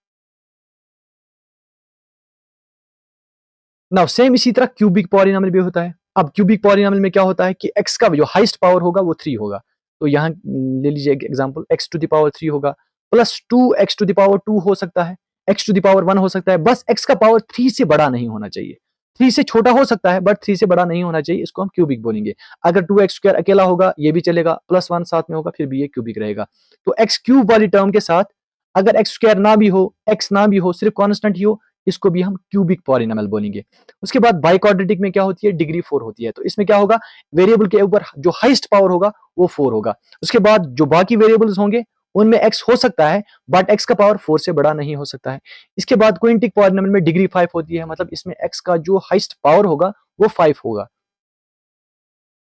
Now same इसी तरह क्यूबिक पॉलिनोमियल भी होता है। अब क्यूबिक पॉलिनोमियल में क्या होता है कि x का जो हाईएस्ट पावर होगा वो 3 होगा। तो यहाँ ले लीजिए एक example, x to the power 3 होगा, plus 2x to the power 2 हो सकता है, x टू द पावर 1 हो सकता है। बस x का पावर 3 से बड़ा नहीं होना चाहिए। 3 से छोटा हो सकता है बट 3 से बड़ा नहीं होना चाहिए, इसको हम क्यूबिक बोलेंगे। अगर 2x स्क्वायर अकेला होगा ये भी चलेगा, प्लस 1 साथ में होगा, फिर भी ये क्यूबिक रहेगा। तो x क्यूब वाली टर्म के साथ अगर x स्क्वायर ना भी हो, x ना भी हो, सिर्फ कांस्टेंट ही हो, इसको भी हम क्यूबिक पॉलिनोमियल बोलेंगे। उसके बाद बाइक्वाड्रेटिक में क्या होती है? डिग्री 4 होती है। तो इसमें क्या होगा? वेरिएबल के ऊपर जो हाईएस्ट पावर होगा वो 4 होगा। उसके बाद जो बाकी वेरिएबल्स होंगे उनमें x हो सकता है, बट x का पावर 4 से बड़ा नहीं हो सकता है। इसके बाद क्विंटिक पॉलिनोमियल में डिग्री 5 होती है, मतलब इसमें x का जो हाईएस्ट पावर होगा वो 5 होगा।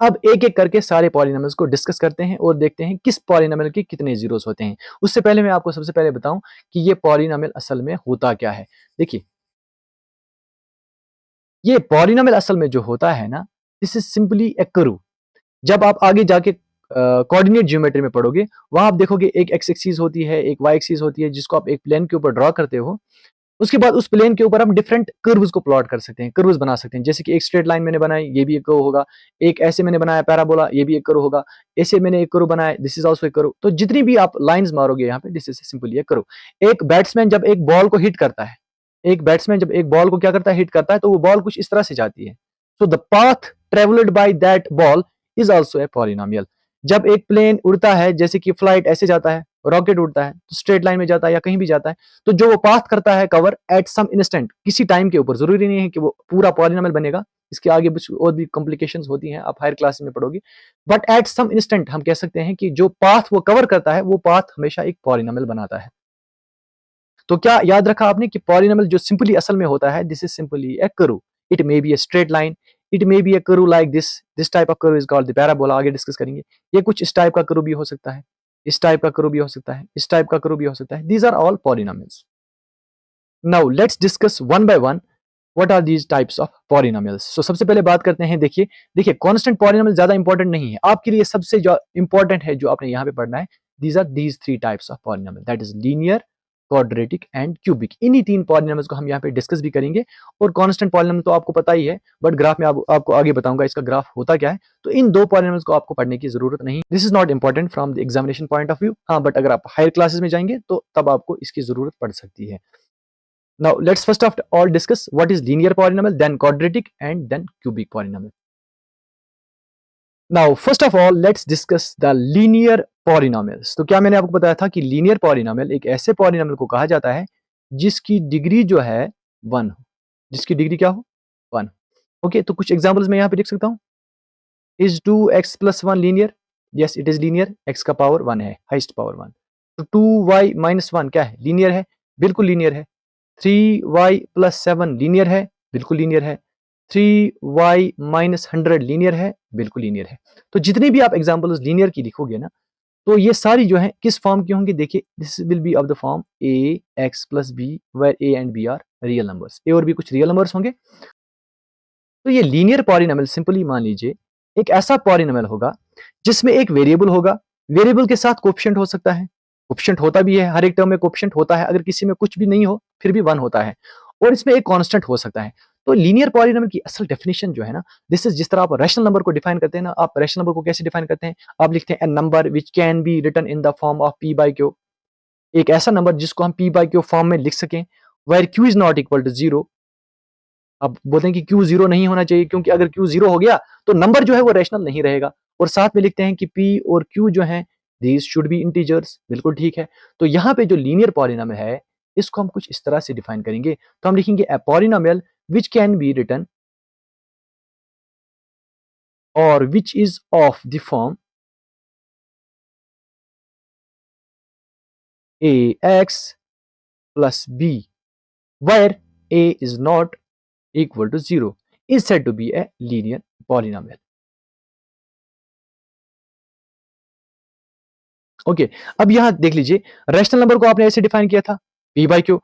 अब एक एक करके सारे पॉलिनोमियल्स को डिस्कस करते हैं और देखते हैं किस पॉलिनोमियल के कितने जीरोस होते हैं। उससे पहले मैं आपको सबसे पहले बताऊं कि ये पॉलिनोमियल असल में होता क्या है। देखिए, ये पॉलिनोमियल असल में जो होता है ना, this is simply A curve. जब आप आगे जाके कोऑर्डिनेट ज्योमेट्री में पढ़ोगे, वहां आप देखोगे एक एक्स एक्सिस होती है, एक वाई एक्सिस होती है, जिसको आप एक प्लेन के ऊपर ड्रॉ करते हो। उसके बाद उस प्लेन के ऊपर हम डिफरेंट कर्व्स को प्लॉट कर सकते हैं, कर्व्स बना सकते हैं। जैसे कि एक स्ट्रेट लाइन मैंने बनाई, ये भी एक कर्व होगा। एक ऐसे मैंने बनाया पैराबोला, ये भी एक कर्व होगा। ऐसे मैंने एक कर्व बनाया, दिस इज आल्सो एक कर्व। तो जितनी भी आप लाइंस मारोगे यहाँ पे, दिस इज सिंपली एक कर्व। एक बैट्समैन जब एक बॉल को हिट करता है, एक बैट्समैन जब एक बॉल को क्या करता है? हिट करता है, तो वो बॉल कुछ इस तरह से जाती है। So the path travelled by that ball is also a polynomial. जब एक प्लेन उड़ता है, जैसे कि फ्लाइट ऐसे जाता है, रॉकेट उड़ता है तो स्ट्रेट लाइन में जाता है या कहीं भी जाता है, तो जो वो पाथ करता है कवर एट सम इंस्टेंट, किसी टाइम के ऊपर, जरूरी नहीं है कि वो पूरा पॉलिनोमियल बनेगा, इसके आगे कुछ और भी कॉम्प्लिकेशंस होती हैं, आप हायर क्लास में पढ़ोगे। बट एट सम इंस्टेंट हम कह सकते हैं कि जो पाथ वो कवर करता है, वो पाथ हमेशा एक पॉलिनोमियल बनाता है। तो क्या याद रखा आपने कि पॉलिनोमियल जो सिंपली असल में होता है, this is simply A curve. It may be a straight line, it may be A curve like this type of curve is called the parabola. आगे डिस्कस करेंगे। ये कुछ इस टाइप का कर्व भी हो सकता है, इस टाइप का कर्व भी हो सकता है, इस टाइप का कर्व भी हो सकता है। These are all polynomials. Now let's discuss one by one what are these types of polynomials. So सबसे पहले बात करते हैं, देखिए देखिए कांस्टेंट पॉलिनोमियल ज्यादा इंपॉर्टेंट नहीं है आपके लिए, सबसे जो इंपॉर्टेंट है जो आपने यहाँ पे पढ़ना है, these are these three types of polynomial, that is linear, quadratic and cubic. इन्हीं तीन पॉलिनोमियल्स को हम यहाँ पे डिस्कस भी करेंगे। और कांस्टेंट पॉलिनोमियल तो आपको पता ही है, बट ग्राफ में आपको आगे बताऊंगा इसका ग्राफ होता क्या है। तो इन दो पॉलिनोमियल्स को आपको पढ़ने की जरूरत नहीं, this is not important from the examination point of view. हाँ, बट अगर आप हायर क्लासेस में जाएंगे तो तब आपको इसकी जरूरत पड़ सकती है। Now let's first of all discuss what is linear polynomial, then quadratic and then cubic polynomial. Now first of all let's discuss the linear polynomials. तो क्या मैंने आपको बताया था कि linear polynomial एक ऐसे polynomial को कहा जाता है जिसकी डिग्री जो है 1 हो, जिसकी डिग्री क्या हो? 1। ओके, तो कुछ एग्जांपल्स मैं यहाँ पे लिख सकता हूँ। Is 2x plus 1 linear? Yes, it is linear. x का पावर 1 है, हाईएस्ट पावर 1। तो 2y minus 1 क्या है? लीनियर है, बिल्कुल लीनियर है। 3y plus 7 लीनियर है, बिल्कुल लीनियर है। 3y minus 100 लीनियर है, बिल्कुल लीनियर है। तो जितनी भी आप एग्जांपल्स लीनियर की लिखोगे ना, तो ये सारी जो है किस फॉर्म की होंगी, देखिए this will be of the form a x plus b, where a and b are real numbers, a और बी कुछ रियल नंबर्स होंगे। तो ये लीनियर पॉलिनोमियल सिंपली मान लीजिए एक ऐसा पॉलिनोमियल होगा जिसमें एक वेरिएबल होगा, वेरिएबल के साथ कोएफिशिएंट हो सकता है, कोएफिशिएंट होता भी है, हर एक टर्म में कोएफिशिएंट होता है, अगर किसी में कुछ भी नहीं हो फिर भी 1 होता है, और इसमें एक कांस्टेंट हो सकता है। तो लीनियर पॉलिनोमियल की असल डेफिनेशन जो है ना, दिस इज जिस तरह आप रैशनल नंबर को डिफाइन करते हैं ना, आप रैशनल नंबर को कैसे डिफाइन करते हैं, आप लिखते हैं a number which can be written in the form of p by q, एक ऐसा नंबर जिसको हम p बाय q फॉर्म में लिख सकें, where q is not equal to 0। अब बोलते हैं कि क्यू जीरो नहीं होना चाहिए, क्योंकि अगर क्यू जीरो हो गया तो नंबर जो है वो रैशनल नहीं रहेगा। और साथ में लिखते हैं कि पी और क्यू जो है दीज शुड बी इंटीजर्स, बिल्कुल ठीक है। तो यहाँ पे जो लीनियर पॉलिनोमियल है इसको हम कुछ इस तरह से डिफाइन करेंगे, तो हम लिखेंगे a polynomial which can be written और which is of the form a x plus b, where a is not equal to 0 is said to be a linear polynomial. Okay अब यहां देख लीजिए रैशनल नंबर को आपने ऐसे डिफाइन किया था p बाई क्यू,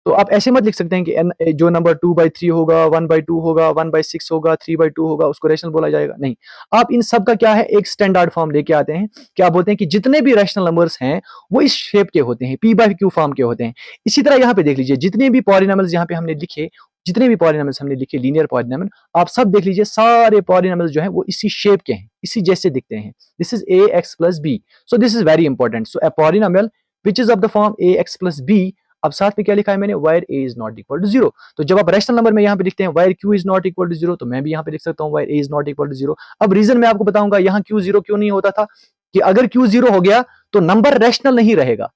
तो आप ऐसे मत लिख सकते हैं कि जो नंबर 2/3 होगा, 1/2 होगा, 1/6 होगा, 3/2 होगा उसको रैशनल बोला जाएगा, नहीं। आप इन सब का क्या है एक स्टैंडर्ड फॉर्म लेके आते हैं, क्या बोलते हैं कि जितने भी रैशनल नंबर्स हैं वो इस शेप के होते हैं, p बाई क्यू फॉर्म के होते हैं। इसी तरह यहाँ पे देख लीजिए जितने भी पॉलिनोमियल्स यहाँ पे हमने लिखे, जितने भी पॉलिनोमियल्स हमने लिखे लीनियर पॉलिनोमियल, आप सब देख लीजिए सारे पॉलिनोमियल्स जो है वो इसी शेप के हैं, इसी जैसे दिखते हैं। This is a x plus b, so this is very important. So a polynomial which is of the form a x plus b, अब साथ में क्या लिखा है मैंने, where a is not equal to 0। तो जब आप रैशनल नंबर में यहाँ पे लिखते हैं where q is not equal to 0, तो मैं भी यहाँ पे लिख सकता हूँ where a is not equal to 0। अब रीजन मैं आपको बताऊंगा यहाँ क्यू 0 क्यों नहीं होता था, कि अगर क्यू 0 हो गया तो नंबर रैशनल नहीं रहेगा,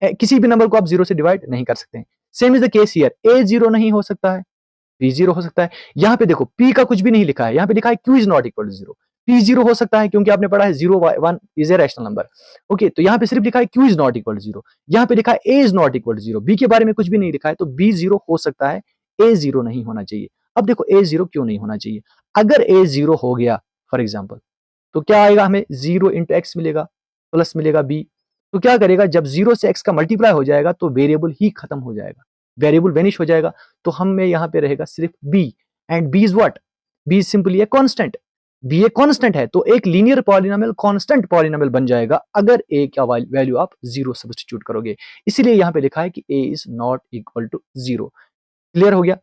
किसी भी नंबर को आप 0 से डिवाइड नहीं कर सकते हैं। Same is the case here, a 0 नहीं हो सकता है, पी 0 हो सकता है। यहाँ पे देखो पी का कुछ भी नहीं लिखा है, यहाँ पे लिखा है q is not equal to 0, p 0 हो सकता है क्योंकि आपने पढ़ा है 0 1 is a rational number. Okay, तो यहाँ पे सिर्फ लिखा है q is not equal to 0, यहाँ पे लिखा है a is not equal to 0, b के बारे में कुछ भी नहीं लिखा है, तो बी 0 हो सकता है, ए 0 नहीं होना चाहिए। अब देखो ए 0 क्यों नहीं होना चाहिए, अगर ए 0 हो गया फॉर एग्जाम्पल, तो क्या आएगा, हमें 0 इंटू एक्स मिलेगा प्लस मिलेगा बी। तो क्या करेगा, जब 0 से एक्स का मल्टीप्लाई हो जाएगा तो वेरिएबल ही खत्म हो जाएगा, वेरिएबल वेनिश हो जाएगा, तो हम में यहाँ पे रहेगा सिर्फ b, and b is what, b is simply a constant, b a constant है, तो एक लीनियर पॉलिनोमियल कांस्टेंट पॉलिनोमियल बन जाएगा अगर ए का वैल्यू आप 0 सब्स्टिट्यूट करोगे। इसीलिए यहाँ पे लिखा है कि a is not equal to 0। Clear हो गया?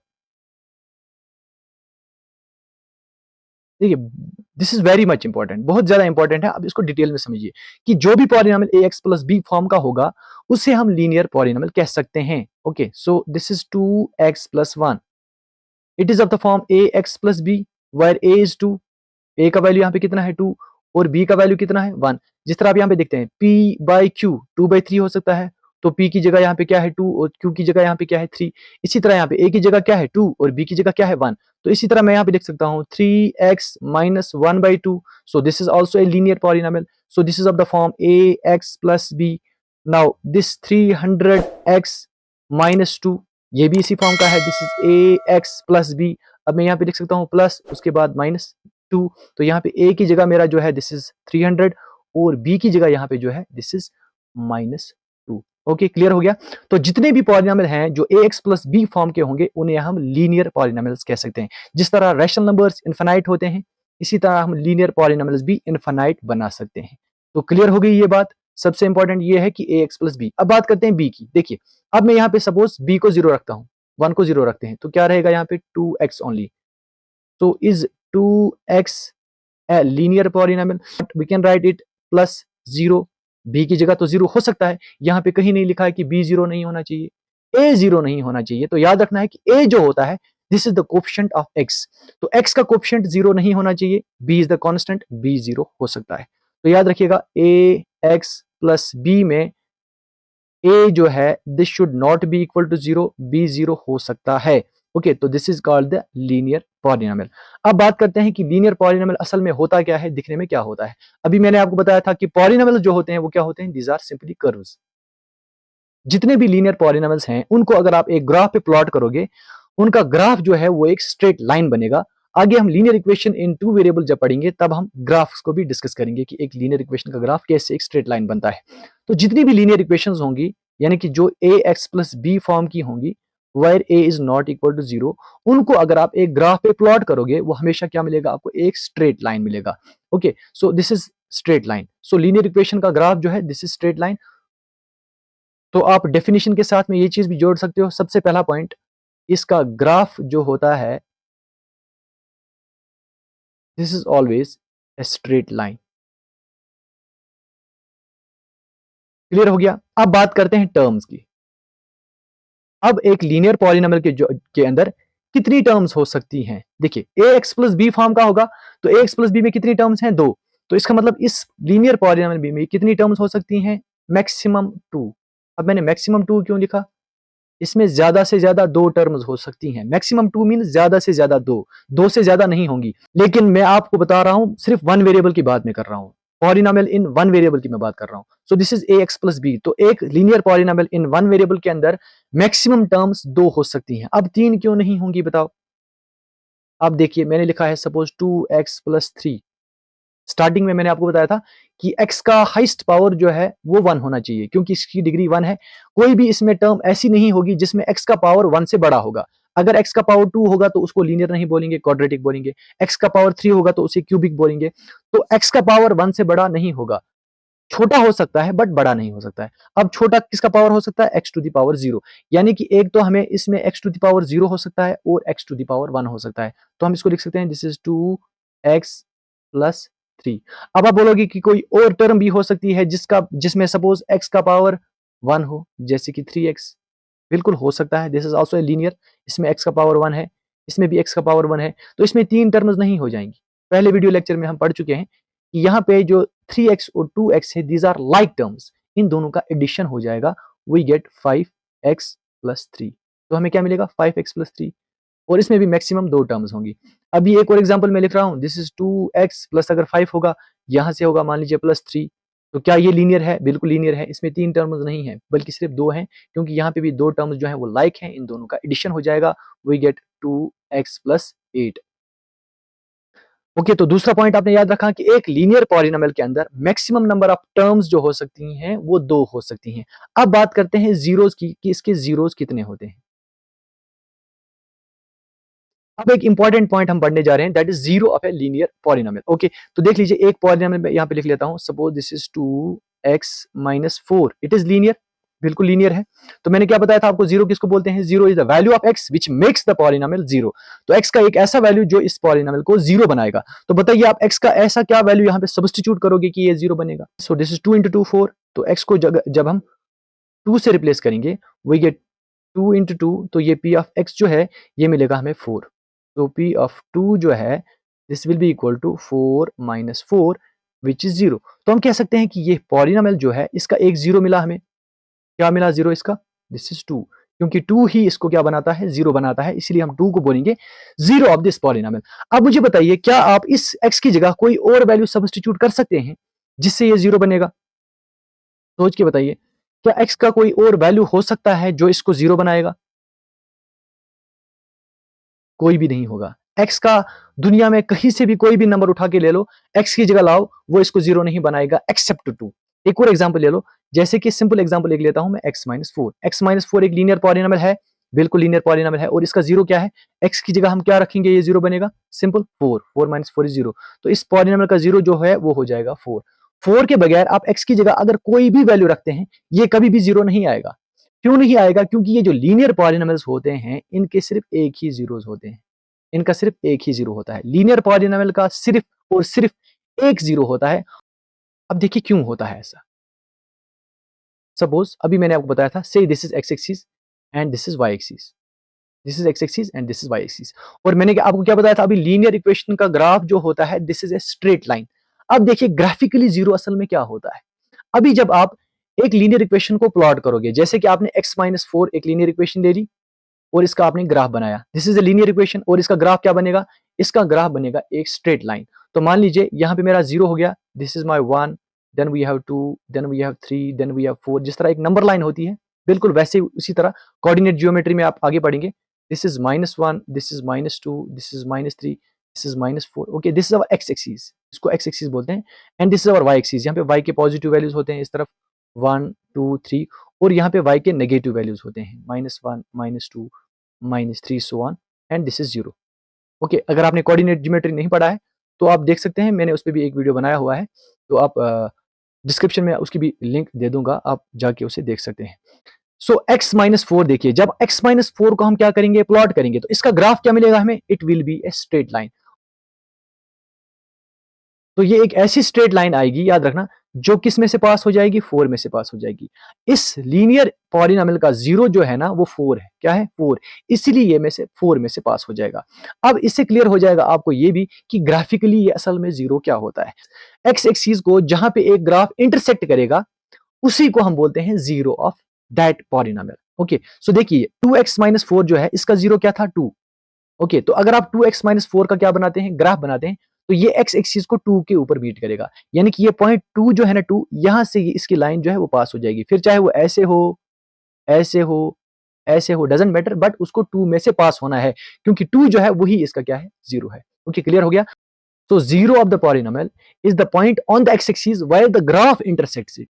देखिए this is very much important, बहुत ज्यादा इंपॉर्टेंट है। अब इसको डिटेल में समझिए कि जो भी polynomial a x plus b form का होगा उसे हम लीनियर पॉलिनोमियल कह सकते हैं। Okay, so this is 2x plus 1, it is of the form a x plus b, where a is 2, a का वैल्यू यहाँ पे कितना है 2, और बी का वैल्यू कितना है 1। जिस तरह आप यहाँ पे देखते हैं p बाई क्यू 2/3 हो सकता है, तो p की जगह यहाँ पे क्या है 2 और q की जगह यहाँ पे क्या है 3। इसी तरह यहाँ पे a की जगह क्या है 2 और b की जगह क्या है 1, तो इसी तरह मैं यहाँ पे लिख सकता हूँ 3x minus 1/2। So this is also a linear polynomial, so this is of the form a x plus b। Now this 300x minus 2, ये भी इसी फॉर्म का है, this is a x plus b। अब मैं यहाँ पे लिख सकता हूँ प्लस उसके बाद माइनस 2, तो यहाँ पे a की जगह मेरा जो है दिस इज 300 और b की जगह यहाँ पे जो है this is minus 2। Okay, clear हो गया? तो जितने भी पॉलिनोमियल हैं जो ए एक्स प्लस बी फॉर्म के होंगे उन्हें हम लीनियर पॉलिनोमियल्स कह सकते हैं। जिस तरह रैशनल नंबर्स इनफाइनाइट होते हैं, इसी तरह हम लीनियर पॉलिनोमियल्स भी इनफाइनाइट बना सकते हैं। तो क्लियर हो गई ये बात? सबसे इंपॉर्टेंट ये है कि ए एक्स प्लस बी। अब बात करते हैं बी की। देखिए अब मैं यहाँ पे सपोज बी को 0 रखता हूँ, 1 को 0 रखते हैं, तो क्या रहेगा यहाँ पे 2x only. So is 2x a linear polynomial? We can write it plus 0, b की जगह तो 0 हो सकता है, यहाँ पे कहीं नहीं लिखा है कि b 0 नहीं होना चाहिए, a 0 नहीं होना चाहिए। तो याद रखना है कि a जो होता है this is the coefficient of x, तो x का कोफिशिएंट 0 नहीं होना चाहिए, b is the constant, b 0 हो सकता है। तो याद रखिएगा a x प्लस b में a जो है this should not be equal to 0, b 0 हो सकता है। ओके, तो this is called the linear polynomial. अब बात करते हैं कि लीनियर पॉलिनोमियल असल में होता क्या है, दिखने में क्या होता है। अभी मैंने आपको बताया था कि पॉलिनोमियल जो होते हैं वो क्या होते हैं, दीज आर सिंपली कर्व्स। जितने भी लीनियर पॉलिनोमियल्स हैं उनको अगर आप एक ग्राफ पे प्लॉट करोगे, उनका ग्राफ जो है वो एक स्ट्रेट लाइन बनेगा। आगे हम linear equation in two variable जब पढ़ेंगे तब हम ग्राफ्स को भी डिस्कस करेंगे कि एक लीनियर इक्वेशन का ग्राफ कैसे एक स्ट्रेट लाइन बनता है। तो जितनी भी लीनियर इक्वेशंस होंगी यानी कि जो ax प्लस बी फॉर्म की होंगी where a is not equal to 0, उनको अगर आप एक ग्राफ पे प्लॉट करोगे वो हमेशा क्या मिलेगा आपको, एक स्ट्रेट लाइन मिलेगा। Okay, so this is straight line. So linear equation का ग्राफ जो है दिस इज स्ट्रेट लाइन। तो आप डेफिनेशन के साथ में ये चीज भी जोड़ सकते हो। सबसे पहला पॉइंट, इसका ग्राफ जो होता है this is always a straight line. Clear हो गया। अब बात करते हैं टर्म्स की। अब एक लीनियर पॉलिनोमियल के अंदर कितनी टर्म्स हो सकती हैं। देखिए ए एक्स प्लस बी फॉर्म का होगा तो ए एक्स प्लस बी में कितनी टर्म्स हैं, 2। तो इसका मतलब इस लीनियर पॉलिनोमियल बी में कितनी टर्म्स हो सकती हैं, मैक्सिमम 2। अब मैंने मैक्सिमम 2 क्यों लिखा, इसमें ज्यादा से ज्यादा 2 टर्म्स हो सकती हैं। मैक्सिमम 2 मीन ज्यादा से ज्यादा 2 से ज्यादा नहीं होंगी। लेकिन मैं आपको बता रहा हूं सिर्फ वन वेरिएबल की बात मैं कर रहा हूं, पॉलिनोमियल इन वन वेरिएबल की मैं बात कर रहा हूं। So this is a x plus b. तो एक linear polynomial in one variable के अंदर मैक्सिमम टर्म्स 2 हो सकती हैं। अब 3 क्यों नहीं होंगी बताओ। अब देखिए मैंने लिखा है सपोज 2x प्लस 3। स्टार्टिंग में मैंने आपको बताया था कि x का हाईएस्ट पावर जो है वो 1 होना चाहिए क्योंकि इसकी डिग्री 1 है। कोई भी इसमें टर्म ऐसी नहीं होगी जिसमें x का पावर 1 से बड़ा होगा। अगर x का पावर 2 होगा तो उसको लीनियर नहीं बोलेंगे, क्वाड्रेटिक बोलेंगे। x का पावर 3 होगा तो उसे क्यूबिक बोलेंगे। तो x का पावर 1 से बड़ा नहीं होगा, छोटा हो सकता है बट बड़ा नहीं हो सकता है। अब छोटा किसका पावर हो सकता है, x टू द पावर 0। यानी कि एक तो हमें इसमें x टू द पावर 0 हो सकता है और x टू द पावर 1 हो सकता है। तो हम इसको लिख सकते हैं दिस इज 2x प्लस 3। अब आप बोलोगे कि कोई और टर्म भी हो सकती है जिसमें सपोज x का पावर 1 हो, जैसे कि 3x। बिल्कुल हो सकता है, this is also a linear. इसमें x का पावर 1 है, इसमें भी x का पावर 1 है, तो इसमें 3 टर्म्स नहीं हो जाएंगी। पहले वीडियो लेक्चर में हम पढ़ चुके हैं कि यहाँ पे जो 3x और 2x है दीज आर लाइक टर्म्स, इन दोनों का एडिशन हो जाएगा, वी गेट 5x प्लस 3। तो हमें क्या मिलेगा, 5x प्लस 3। और इसमें भी मैक्सिमम 2 टर्म्स होंगी। अभी एक और एग्जांपल मैं लिख रहा हूं, दिस इज 2x प्लस अगर 5 होगा, यहां से होगा मान लीजिए प्लस 3। तो क्या ये लीनियर है, बिल्कुल लीनियर है। इसमें 3 टर्म्स नहीं है बल्कि सिर्फ 2 हैं, क्योंकि यहाँ पे भी 2 टर्म्स जो है वो लाइक हैं, इन दोनों का एडिशन हो जाएगा, we get 2x plus 8। Okay, तो दूसरा पॉइंट आपने याद रखा कि एक लीनियर पॉलिनोमियल के अंदर मैक्सिमम नंबर ऑफ टर्म्स जो हो सकती हैं वो 2 हो सकती हैं। अब बात करते हैं जीरोस की कि इसके जीरोस कितने होते हैं। अब एक इंपॉर्टेंट पॉइंट हम पढ़ने जा रहे हैं, that is zero of A linear polynomial. Okay, तो देख लीजिए एक पॉलिनोमियल मैं यहाँ पे लिख लेता हूँ, suppose this is 2x minus 4, it is linear, बिल्कुल लीनियर है। तो मैंने क्या बताया था आपको, जीरो किसको बोलते हैं, zero is the value of x which makes the polynomial zero. तो x का एक ऐसा वैल्यू जो इस पॉलिनोमियल को जीरो बनाएगा। तो बताइए आप x का ऐसा क्या वैल्यू यहाँ पे सब्स्टिट्यूट करोगे कि ये जीरो बनेगा। सो दिस इज 2 इंटू 2 4। तो x को जब हम 2 से रिप्लेस करेंगे, वी गेट 2 इंटू 2, तो ये p ऑफ x जो है ये मिलेगा हमें 4। तो p ऑफ 2 जो है this will be equal to 4 minus 4 which is 0। तो हम कह सकते हैं कि ये पॉलिनोमियल जो है इसका एक जीरो मिला हमें। क्या मिला जीरो इसका, दिस इज 2, क्योंकि 2 ही इसको क्या बनाता है, जीरो बनाता है, इसलिए हम 2 को बोलेंगे जीरो ऑफ दिस पॉलिनोमियल। अब मुझे बताइए क्या आप इस x की जगह कोई और वैल्यू सब्स्टिट्यूट कर सकते हैं जिससे ये जीरो बनेगा। सोच के बताइए, क्या x का कोई और वैल्यू हो सकता है जो इसको जीरो बनाएगा। कोई भी नहीं होगा। x का दुनिया में कहीं से भी कोई भी नंबर उठा के ले लो, x की जगह लाओ, वो इसको जीरो नहीं बनाएगा एक्सेप्ट 2। एक और एग्जांपल ले लो, जैसे कि सिंपल एग्जांपल एक लेता हूं मैं, x माइनस 4। x माइनस 4 एक लीनियर पॉलिनोमियल है, बिल्कुल लीनियर पॉलिनोमियल है, और इसका जीरो क्या है, x की जगह हम क्या रखेंगे, ये जीरो बनेगा, सिंपल 4। 4 minus 4 is zero. तो इस पॉलिनोमियल का जीरो जो है वो हो जाएगा 4। 4 के बगैर आप x की जगह अगर कोई भी वैल्यू रखते हैं, ये कभी भी जीरो नहीं आएगा। क्यों नहीं आएगा, क्योंकि ये जो लीनियर पॉलिनोमियल्स होते हैं इनके सिर्फ एक ही जीरोस होते हैं, इनका सिर्फ एक ही जीरो होता है। लीनियर पॉलिनोमियल का सिर्फ और सिर्फ एक जीरो होता है। अब देखिए क्यों होता है ऐसा। सपोज अभी मैंने आपको बताया था, से this is x axis and this is y axis, this is x axis and this is y axis. और मैंने आपको क्या बताया था, अभी लीनियर इक्वेशन का ग्राफ जो होता है this is a straight line. अब देखिए ग्राफिकली जीरो असल में क्या होता है। अभी जब आप एक लीनियर इक्वेशन को प्लॉट करोगे, जैसे कि आपने x माइनस 4 एक लीनियर इक्वेशन ले ली और इसका आपने ग्राफ बनाया, this is a linear equation, और इसका ग्राफ क्या बनेगा, इसका ग्राफ बनेगा एक स्ट्रेट लाइन। तो मान लीजिए यहाँ पे मेरा जीरो हो गया, this is my 1, then we have 2, then we have 3, then we have 4। जिस तरह एक नंबर लाइन होती है, बिल्कुल वैसे ही उसी तरह कोऑर्डिनेट ज्योमेट्री में आप आगे पढ़ेंगे, this is -1, this is -2, this is -3, this is -4। Okay, this is our x axis, इसको एक्स एक्सिस बोलते हैं। And this is our y axis, यहाँ पे वाई के पॉजिटिव वैल्यूज होते हैं इस तरफ 1 2 3, और यहाँ पे वाई के नेगेटिव वैल्यूज होते हैं -1 -2 -3 so on, and this is 0। Okay, अगर आपने कोऑर्डिनेट ज्योमेट्री नहीं पढ़ा है तो आप देख सकते हैं, मैंने उस पर भी एक वीडियो बनाया हुआ है, तो आप डिस्क्रिप्शन में उसकी भी लिंक दे दूंगा, आप जाके उसे देख सकते हैं। सो x-4 देखिए, जब x-4 को हम क्या करेंगे, प्लॉट करेंगे, तो इसका ग्राफ क्या मिलेगा हमें, it will be a straight line. तो ये एक ऐसी स्ट्रेट लाइन आएगी, याद रखना, जो किस में से पास हो जाएगी, 4 में से पास हो जाएगी। इस लीनियर पॉलिनोमियल का जीरो जो है ना, वो 4 है। क्या है, 4, इसलिए ये में से 4 में से पास हो जाएगा। अब इससे क्लियर हो जाएगा आपको ये भी कि ग्राफिकली ये असल में जीरो क्या होता है। एक्स एक्सिस को जहां पे एक ग्राफ इंटरसेक्ट करेगा, उसी को हम बोलते हैं zero of that polynomial. Okay, so देखिए 2x-4 जो है, इसका जीरो क्या था, 2। ओके, तो अगर आप 2x-4 का क्या बनाते हैं, ग्राफ बनाते हैं, तो ये x एक्सिस को 2 के ऊपर बीट करेगा, यानी कि ये पॉइंट 2 जो है ना, 2 यहां से ये इसकी लाइन जो है वो पास हो जाएगी। फिर चाहे वो ऐसे हो, ऐसे हो, ऐसे हो, डजंट मैटर, बट उसको 2 में से पास होना है, क्योंकि 2 जो है वही इसका क्या है, जीरो है। ओके, क्लियर हो गया। तो zero of the polynomial is the point on the x axis where the graph intersects it.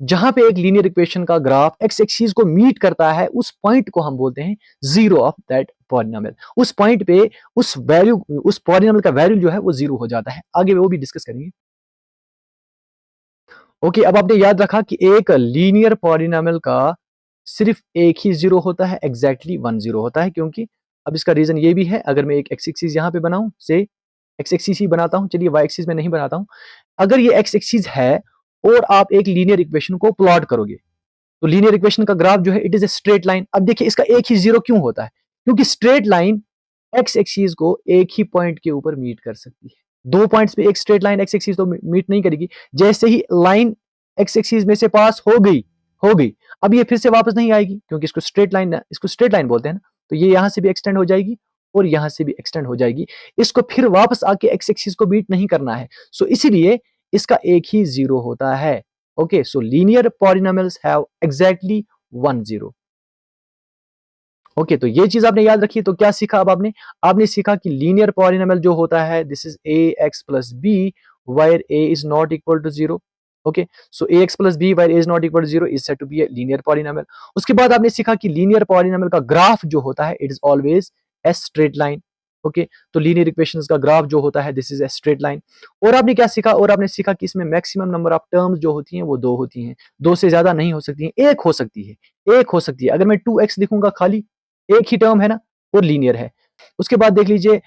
जहां पे एक लीनियर इक्वेशन का ग्राफ एक्स एक्सिस को मीट करता है, उस पॉइंट को हम बोलते हैं जीरो ऑफ दैट पॉलिनोमियल। उस पॉइंट पे उस वैल्यू, उस पॉलिनोमियल का वैल्यू जो है वो जीरो हो जाता है। आगे वो भी डिस्कस करेंगे। ओके, अब आपने याद रखा कि एक लीनियर पॉलिनोमियल का सिर्फ एक ही जीरो होता है, एग्जैक्टली 1 जीरो होता है। क्योंकि अब इसका रीजन ये भी है, अगर मैं एक एक्स एक्सिस यहां पे बनाऊं, से एक्स एक्सिस ही बनाता हूं, चलिए वाई एक्सिस में नहीं बनाता हूं। अगर ये एक्स एक्सिस है और आप एक लीनियर इक्वेशन को प्लॉट करोगे, तो लीनियर इक्वेशन का ग्राफ जो है it is a straight line. अब देखिए इसका एक ही जीरो क्यों होता है, क्योंकि स्ट्रेट लाइन एक्स एक्सिस को एक ही पॉइंट के ऊपर मीट कर सकती है। दो पॉइंट्स पे एक स्ट्रेट लाइन एक्स एक्सिस तो मीट नहीं करेगी। जैसे ही लाइन एक्स एक्सिस में से पास हो गई, अब ये फिर से वापस नहीं आएगी, क्योंकि इसको स्ट्रेट लाइन बोलते हैं ना, तो ये यहां से भी एक्सटेंड हो जाएगी और यहां से भी एक्सटेंड हो जाएगी। इसको फिर वापस आके एक्स एक्सिस को बीट नहीं करना है, सो इसीलिए इसका एक ही जीरो होता है। Okay, so linear polynomials have exactly 1 zero. Okay, तो ये चीज आपने याद रखी। तो क्या सीखा अब आपने, आपने सीखा कि लीनियर पॉलिनोमियल जो होता है, this is ax plus b where a is not equal to 0। Okay, so ax plus b where a is not equal to 0 is said to be a linear polynomial। उसके बाद आपने सीखा कि लीनियर पॉलिनोमियल का ग्राफ जो होता है, it is always a straight line. Okay, तो लीनियर इक्वेशंस का ग्राफ जो होता है, this is a straight line. और आपने क्या सीखा, और आपने सीखा कि इसमें मैक्सिमम नंबर ऑफ टर्म्स जो होती हैं वो 2 होती हैं, 2 से ज्यादा नहीं हो सकती हैं, एक हो सकती है, एक हो सकती है। अगर मैं 2x लिखूंगा खाली, एक ही टर्म है ना, और लीनियर है। उसके बाद देख लीजिए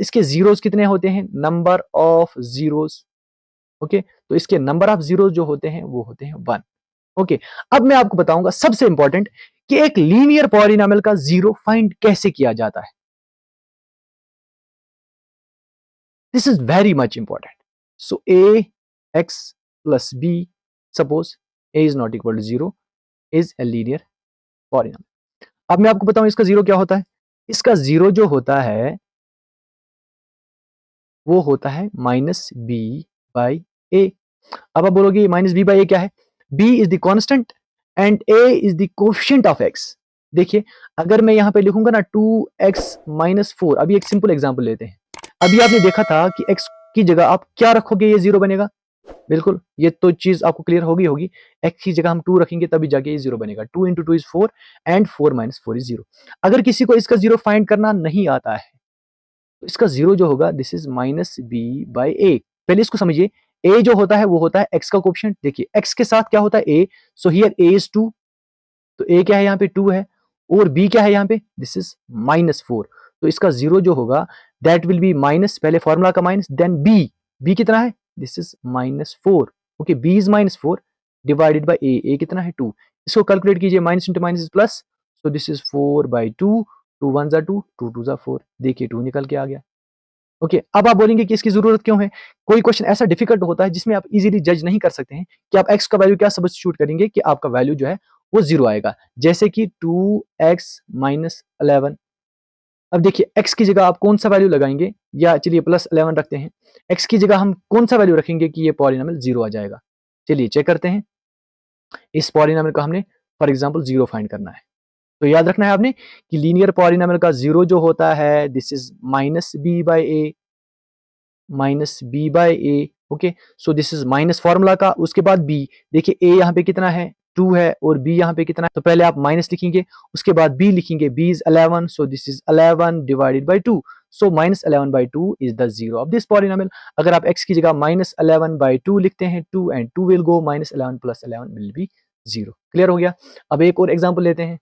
इसके जीरोस कितने होते हैं, नंबर ऑफ जीरोस। ओके, तो इसके नंबर ऑफ जीरोस जो होते हैं वो होते हैं 1। ओके, अब मैं आपको बताऊंगा सबसे इंपॉर्टेंट कि एक लीनियर पॉलिनोमियल का जीरो फाइंड कैसे किया जाता है। This is very much important. So a x plus b, suppose a is not equal to zero, is a linear polynomial. अब मैं आपको बताऊं इसका जीरो क्या होता है। इसका जीरो जो होता है वो होता है माइनस बी बाई ए। अब आप बोलोगे माइनस बी बाई ए क्या है, b is the constant and a is the coefficient of x. देखिए अगर मैं यहां पे लिखूंगा ना 2x-4, अभी एक सिंपल एग्जांपल लेते हैं। अभी आपने देखा था कि x की जगह आप क्या रखोगे, ये जीरो बनेगा। बिल्कुल, ये तो चीज आपको क्लियर होगी। x की जगह हम 2 रखेंगे तभी जाके ये जीरो बनेगा। 2 into 2 is 4 and 4 minus 4 is zero. अगर किसी को इसका जीरो फाइंड करना नहीं आता है, तो इसका जीरो जो होगा, this is minus b by a. पहले इसको समझिए, ए जो होता है वो होता है एक्स का कोएफिशिएंट। देखिए एक्स के साथ क्या होता है, ए, सो हियर ए इज 2, तो ए क्या है यहाँ पे 2 है, और बी क्या है यहाँ पे, दिस इज -4। तो इसका जीरो जो होगा दैट विल बी माइनस, पहले फॉर्मूला का माइनस, देन बी, बी कितना है, this is -4। Okay, b is -4 divided by a कितना है 2। इसको कैलकुलेट कीजिए, minus into minus is plus, so this is 4/2, 2 1 जा 2, 2 2 जा 4, देखिए 2 निकल के आ गया। ओके, अब आप बोलेंगे कि इसकी जरूरत क्यों है। कोई क्वेश्चन ऐसा डिफिकल्ट होता है जिसमें आप इजीली जज नहीं कर सकते हैं कि आप x का वैल्यू क्या सब्स्टिट्यूट करेंगे कि आपका वैल्यू जो है वो जीरो आएगा। जैसे कि 2x-11। अब देखिए x की जगह आप कौन सा वैल्यू लगाएंगे, या चलिए +11 रखते हैं। x की जगह हम कौन सा वैल्यू रखेंगे कि ये पॉलिनोमियल जीरो आ जाएगा। चलिए चेक करते हैं। इस पॉलिनोमियल का हमने फॉर एग्जांपल जीरो फाइंड करना है, तो याद रखना है आपने कि लीनियर पॉलिनोमियल का जीरो जो होता है this is minus b by a, minus b by a. Okay, so this is minus formula का, उसके बाद बी। देखिए ए यहाँ पे कितना है 2 है और बी यहाँ पे कितना है, तो पहले आप माइनस लिखेंगे, उसके बाद बी लिखेंगे, b is 11, so this is 11 divided by 2, so minus 11 by 2 is the zero of this polynomial. अगर आप x की जगह माइनस 11 बाई 2 लिखते हैं, 2 and 2 will go, minus 11 plus 11 will be zero. Clear हो गया। अब एक और एग्जाम्पल लेते हैं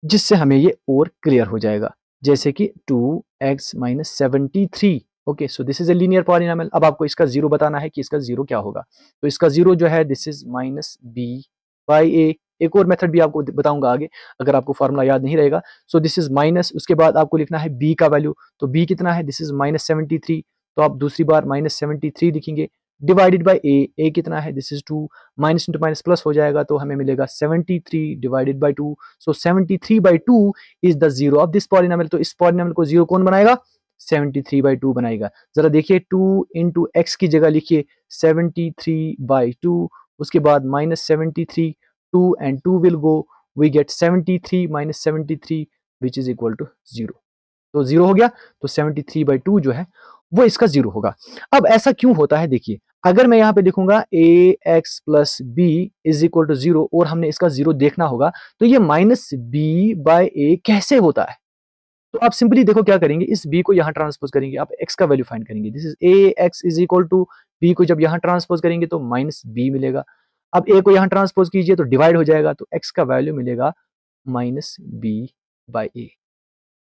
जिससे हमें ये और क्लियर हो जाएगा, जैसे कि 2x minus 73। Okay, so this is a linear polynomial. अब आपको इसका जीरो बताना है कि इसका जीरो क्या होगा। तो इसका जीरो जो है this is minus b by a. एक और मेथड भी आपको बताऊंगा आगे अगर आपको फॉर्मूला याद नहीं रहेगा। सो दिस इज माइनस, उसके बाद आपको लिखना है b का वैल्यू। तो b कितना है, दिस इज माइनस 73, तो आप दूसरी बार माइनस 73 लिखेंगे, डिवाइडेड बाई a कितना है, this is 2, minus into minus plus हो जाएगा तो हमें मिलेगा 73 divided by 2। So 73 by 2 is the zero of this polynomial. तो इस पॉलिनोमियल को जीरो कौन बनाएगा, 73 बाई 2 बनाएगा। जरा देखिए 2 इंटू एक्स की जगह लिखिए 73 बाई 2, उसके बाद minus 73, 2 and 2 will go, we get 73 minus 73 which is equal to zero. तो जीरो हो गया, तो 73 बाई 2 जो है वो इसका जीरो होगा। अब ऐसा क्यों होता है, देखिए अगर मैं यहाँ पे लिखूंगा a x plus b is equal to zero और हमने इसका जीरो देखना होगा, तो ये माइनस बी बाय ए कैसे होता है। तो आप सिंपली देखो क्या करेंगे, इस b को यहाँ ट्रांसपोज करेंगे, आप x का वैल्यू फाइंड करेंगे, this is a x is equal to b को जब यहाँ ट्रांसपोज करेंगे तो माइनस b मिलेगा। अब a को यहाँ ट्रांसपोज कीजिए तो डिवाइड हो जाएगा, तो x का वैल्यू मिलेगा minus b by a.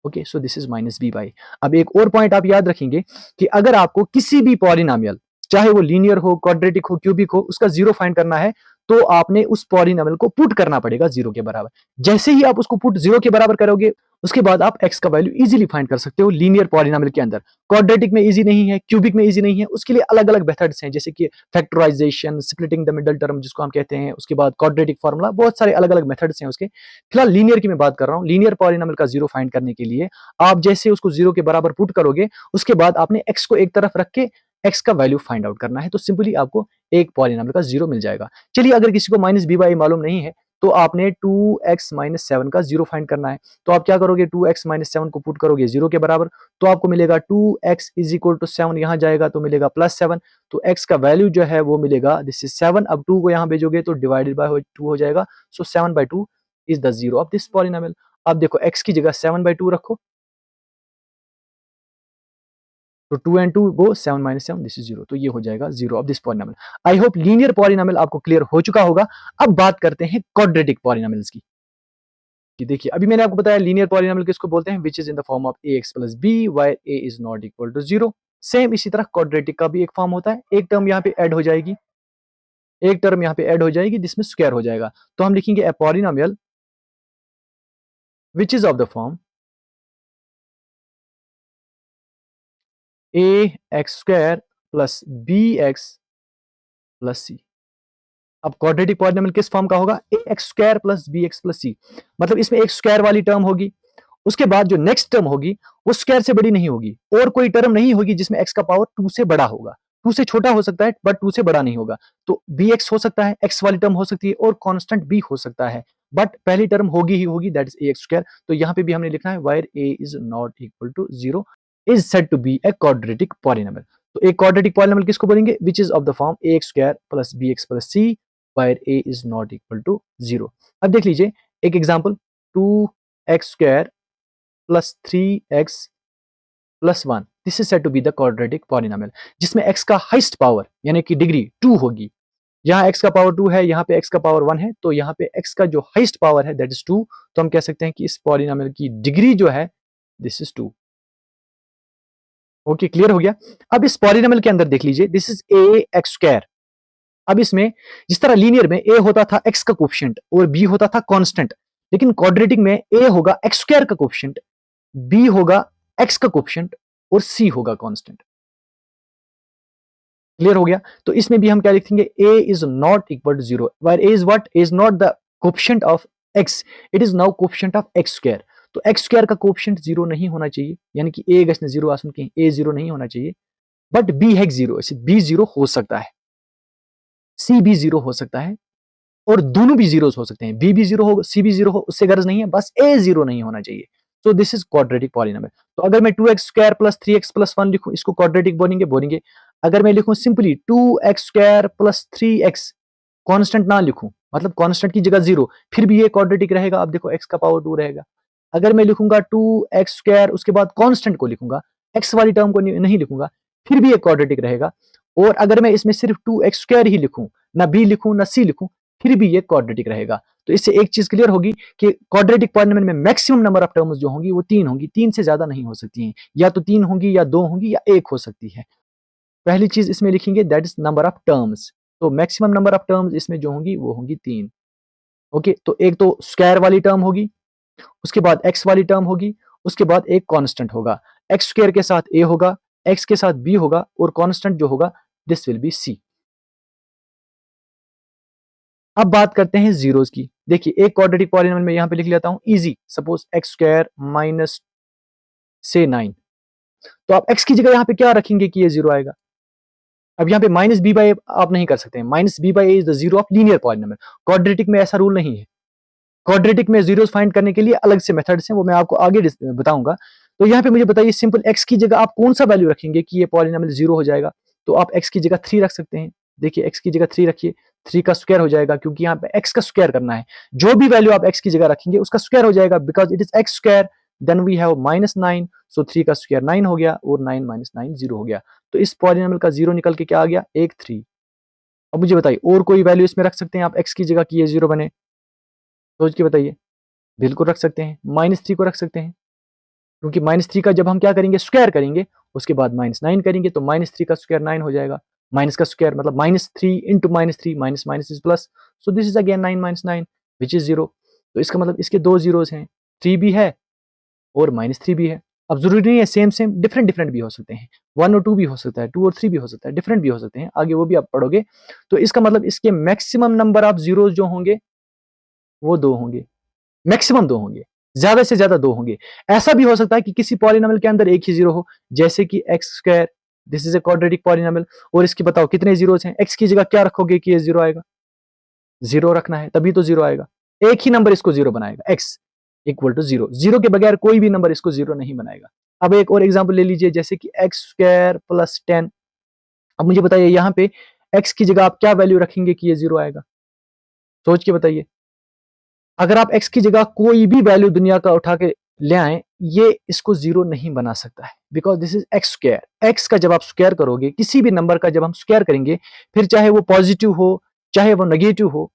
Okay, so this is minus b by. अब एक और पॉइंट आप याद रखेंगे कि अगर आपको किसी भी पॉलिनोमियल, चाहे वो लीनियर हो, क्वाड्रेटिक हो, क्यूबिक हो, उसका जीरो फाइंड करना है तो आपने उस पॉलिनोमियल को पुट करना पड़ेगा जीरो के बराबर। जैसे ही आप उसको पुट जीरो के बराबर करोगे उसके बाद आप x का वैल्यू इजीली फाइंड कर सकते हो लीनियर पॉलिनोमियल के अंदर। क्वाड्रेटिक में इजी नहीं है, क्यूबिक में इजी नहीं है, उसके लिए अलग अलग मेथड्स हैं, जैसे कि factorisation, splitting the middle term जिसको हम कहते हैं, उसके बाद क्वाड्रेटिक फार्मूला, बहुत सारे अलग अलग मेथड्स हैं उसके। फिलहाल लीनियर की मैं बात कर रहा हूँ। लीनियर पॉलिनोमियल का जीरो फाइंड करने के लिए आप जैसे उसको जीरो के बराबर पुट करोगे उसके बाद आपने x को एक तरफ रख के x का वैल्यू फाइंड आउट करना है, तो सिंपली आपको एक पॉलिनोमियल का जीरो मिल जाएगा। चलिए अगर किसी को माइनस बी बाई मालूम नहीं है तो आपने 2x माइनस 7 का जीरो फाइंड करना है। तो आप क्या करोगे, 2x माइनस 7 को पुट करोगे जीरो के बराबर, तो आपको मिलेगा 2x इज इक्वल टू 7, यहाँ जाएगा तो मिलेगा प्लस 7, तो x का वैल्यू जो है वो मिलेगा दिस इज 7। अब 2 को यहाँ भेजोगे तो डिवाइडेड बाय 2 हो जाएगा, सो 7 by 2 is the zero of this polynomial. अब देखो x की जगह 7 बाई 2 रखो, तो 2 and 2 go, 7 minus 7 this is zero, तो ये हो जाएगा zero of this polynomial. I hope linear polynomial आपको क्लियर हो चुका होगा। अब बात करते हैं क्वाड्रेटिक पॉलिनोमियल्स की। कि देखिए अभी मैंने आपको बताया लीनियर पॉलिनोमियल किसको बोलते हैं, which is in the form of ax plus b where a is not equal to zero. Same इसी तरह क्वाड्रेटिक का भी एक फॉर्म होता है, एक टर्म यहाँ पे ऐड हो जाएगी, एक टर्म यहाँ पे ऐड हो जाएगी जिसमें स्क्वायर हो जाएगा, तो हम लिखेंगे a polynomial which is of the form ax square plus bx plus c। अब क्वाड्रेटिक पॉलिनोमियल किस फॉर्म का होगा, ax square plus bx plus c, मतलब इसमें एक स्क्वायर वाली टर्म होगी, उसके बाद जो नेक्स्ट टर्म होगी वो स्क्वायर से बड़ी नहीं होगी, और कोई टर्म नहीं होगी जिसमें x का पावर 2 से बड़ा होगा। 2 से छोटा हो सकता है बट 2 से बड़ा नहीं होगा, तो bx हो सकता है, x वाली टर्म हो सकती है और कांस्टेंट b हो सकता है, बट पहली टर्म होगी ही होगी, दैट इज ax स्क्वायर। तो यहाँ पे भी हमने लिखना है where a is not equal to zero is said to be a quadratic polynomial. तो एक क्वाड्रेटिक पॉलिनोमियल किसको बोलेंगे, which is of the form ax square plus bx plus c where a is not equal to zero. अब देख लीजिए एक example, 2x square plus 3x plus 1, this is said to be the quadratic polynomial, जिसमें x का हाईएस्ट पावर यानी कि डिग्री 2 होगी। यहाँ x का पावर 2 है, यहाँ पे x का पावर 1 है, तो यहाँ पे x का जो हाईएस्ट पावर है दैट इज 2, तो हम कह सकते हैं कि इस पॉलिनोमियल की डिग्री जो है दिस इज 2। ओके, क्लियर हो गया। अब इस पॉलिनोमियल के अंदर देख लीजिए, this is a x square. अब इसमें जिस तरह लीनियर में a होता था x का कोफिशिएंट और b होता था कांस्टेंट, लेकिन क्वाड्रेटिक में a होगा x स्क्वायर का कोफिशिएंट, b होगा x का कोफिशिएंट और c होगा कांस्टेंट। क्लियर हो गया। तो इसमें भी हम क्या लिखेंगे, a is not equal to zero, where a is what, a is not the coefficient of x, it is now coefficient of x square. तो x स्क्वायर का कोफिशिएंट जीरो नहीं होना चाहिए, यानी कि a गश्न जीरो आसन के a जीरो नहीं होना चाहिए, बट b है जीरो, b जीरो हो सकता है, c भी जीरो हो सकता है, और दोनों भी जीरोस हो सकते हैं, बी भी जीरो हो, सी भी जीरो हो, उससे गर्ज नहीं है, बस ए जीरो नहीं होना चाहिए। सो दिस इज क्वाड्रेटिक पॉलिनोमियल। तो अगर मैं 2x² प्लस 3x+1 लिखूं, इसको क्वाड्रेटिक बोलेंगे। अगर मैं लिखूं simply 2x² plus 3x, constant ना लिखूं, मतलब कांस्टेंट की जगह जीरो, फिर भी ये क्वाड्रेटिक रहेगा। अब देखो x का पावर 2 रहेगा। अगर मैं लिखूंगा 2x² उसके बाद कांस्टेंट को लिखूंगा, x वाली टर्म को नहीं लिखूंगा, फिर भी ये क्वाड्रेटिक रहेगा। और अगर मैं इसमें सिर्फ 2x² ही लिखूं, ना b लिखूं ना c लिखूं, फिर भी ये क्वाड्रेटिक रहेगा। तो इससे एक चीज क्लियर होगी कि क्वाड्रेटिक पॉलिनोमियल में मैक्सिमम नंबर ऑफ टर्म्स जो होंगी वो 3 होंगी, 3 से ज्यादा नहीं हो सकती हैं। या तो 3 होंगी, या 2 होंगी, या 1 हो सकती है। पहली चीज इसमें लिखेंगे that is number of terms. तो मैक्सिमम नंबर ऑफ टर्म्स इसमें जो होंगी वो होंगी 3। ओके, तो एक तो स्क्वायर वाली टर्म होगी, उसके बाद x वाली टर्म होगी, उसके बाद एक कांस्टेंट होगा। x² के साथ a होगा, x के साथ b होगा, और कांस्टेंट जो होगा दिस विल बी c। अब बात करते हैं जीरोस की। देखिए एक क्वाड्रेटिक पॉलिनोमियल में यहां पे लिख लेता हूं इजी, सपोज x² माइनस से 9। तो आप x की जगह यहां पे क्या रखेंगे कि ये जीरो आएगा? अब यहाँ पे माइनस बी बाई आप नहीं कर सकते, minus b by a is the zero of linear polynomial. Quadratic में ऐसा रूल नहीं है। क्वाड्रेटिक में जीरोस फाइंड करने के लिए अलग से मेथड्स हैं, वो मैं आपको आगे बताऊंगा। तो यहाँ पे मुझे बताइए सिंपल x की जगह आप कौन सा वैल्यू रखेंगे कि ये पॉलिनोमियल जीरो हो जाएगा? तो आप x की जगह 3 रख सकते हैं। देखिए x की जगह 3 रखिए, 3 का स्क्वायर हो जाएगा, क्योंकि यहाँ पे x का स्क्वायर करना है। जो भी वैल्यू आप x की जगह रखेंगे उसका स्क्वायर हो जाएगा, because it is x square. Then we have -9, सो 3 का स्क्वायर 9 हो गया, और 9 माइनस 9 जीरो हो गया। तो इस पॉलिनोमियल का जीरो निकल के क्या आ गया? 1 3। अब मुझे बताइए और कोई वैल्यू इसमें रख सकते हैं आप x की जगह कि ये जीरो बने? सोच के बताइए। बिल्कुल रख सकते हैं, -3 को रख सकते हैं, क्योंकि -3 का जब हम क्या करेंगे स्क्वायर करेंगे, उसके बाद -9 करेंगे, तो -3 का स्क्वायर 9 हो जाएगा। माइनस का स्क्वायर मतलब -3 into -3, minus minus is plus, so this is again 9 minus 9 which is zero. तो इसका मतलब इसके दो जीरोस हैं, 3 भी है और -3 भी है। अब जरूरी नहीं है सेम सेम, डिफरेंट डिफरेंट भी हो सकते हैं। 1 और 2 भी हो सकता है, 2 और 3 भी हो सकता है, डिफरेंट भी हो सकते हैं, आगे वो भी आप पढ़ोगे। तो इसका मतलब इसके मैक्सिमम नंबर ऑफ जीरोस जो होंगे वो 2 होंगे, मैक्सिमम 2 होंगे, ज्यादा से ज्यादा 2 होंगे। ऐसा भी हो सकता है कि किसी पॉलिनोमियल के अंदर एक ही जीरो हो, जैसे कि x square, this is A quadratic polynomial, और इसकी बताओ कितने जीरोस हैं? एक्स की जगह क्या रखोगे कि ये जीरो आएगा? जीरो रखना है, तभी तो जीरो आएगा। एक ही नंबर इसको जीरो बनाएगा, x equal to zero. Zero के बगैर कोई भी नंबर इसको जीरो नहीं बनाएगा। अब एक और एग्जाम्पल ले लीजिए, जैसे कि एक्स स्क्वायर प्लस 10। अब मुझे बताइए यहाँ पे एक्स की जगह आप क्या वैल्यू रखेंगे कि ये जीरो आएगा? सोच के बताइए। अगर आप x की जगह कोई भी वैल्यू दुनिया का उठा के ले आए, ये इसको जीरो नहीं बना सकता है, because this is x square. X का जब आप स्क्वायर करोगे, किसी भी नंबर का जब हम स्क्वायर करेंगे, फिर चाहे वो पॉजिटिव हो चाहे वो नेगेटिव हो,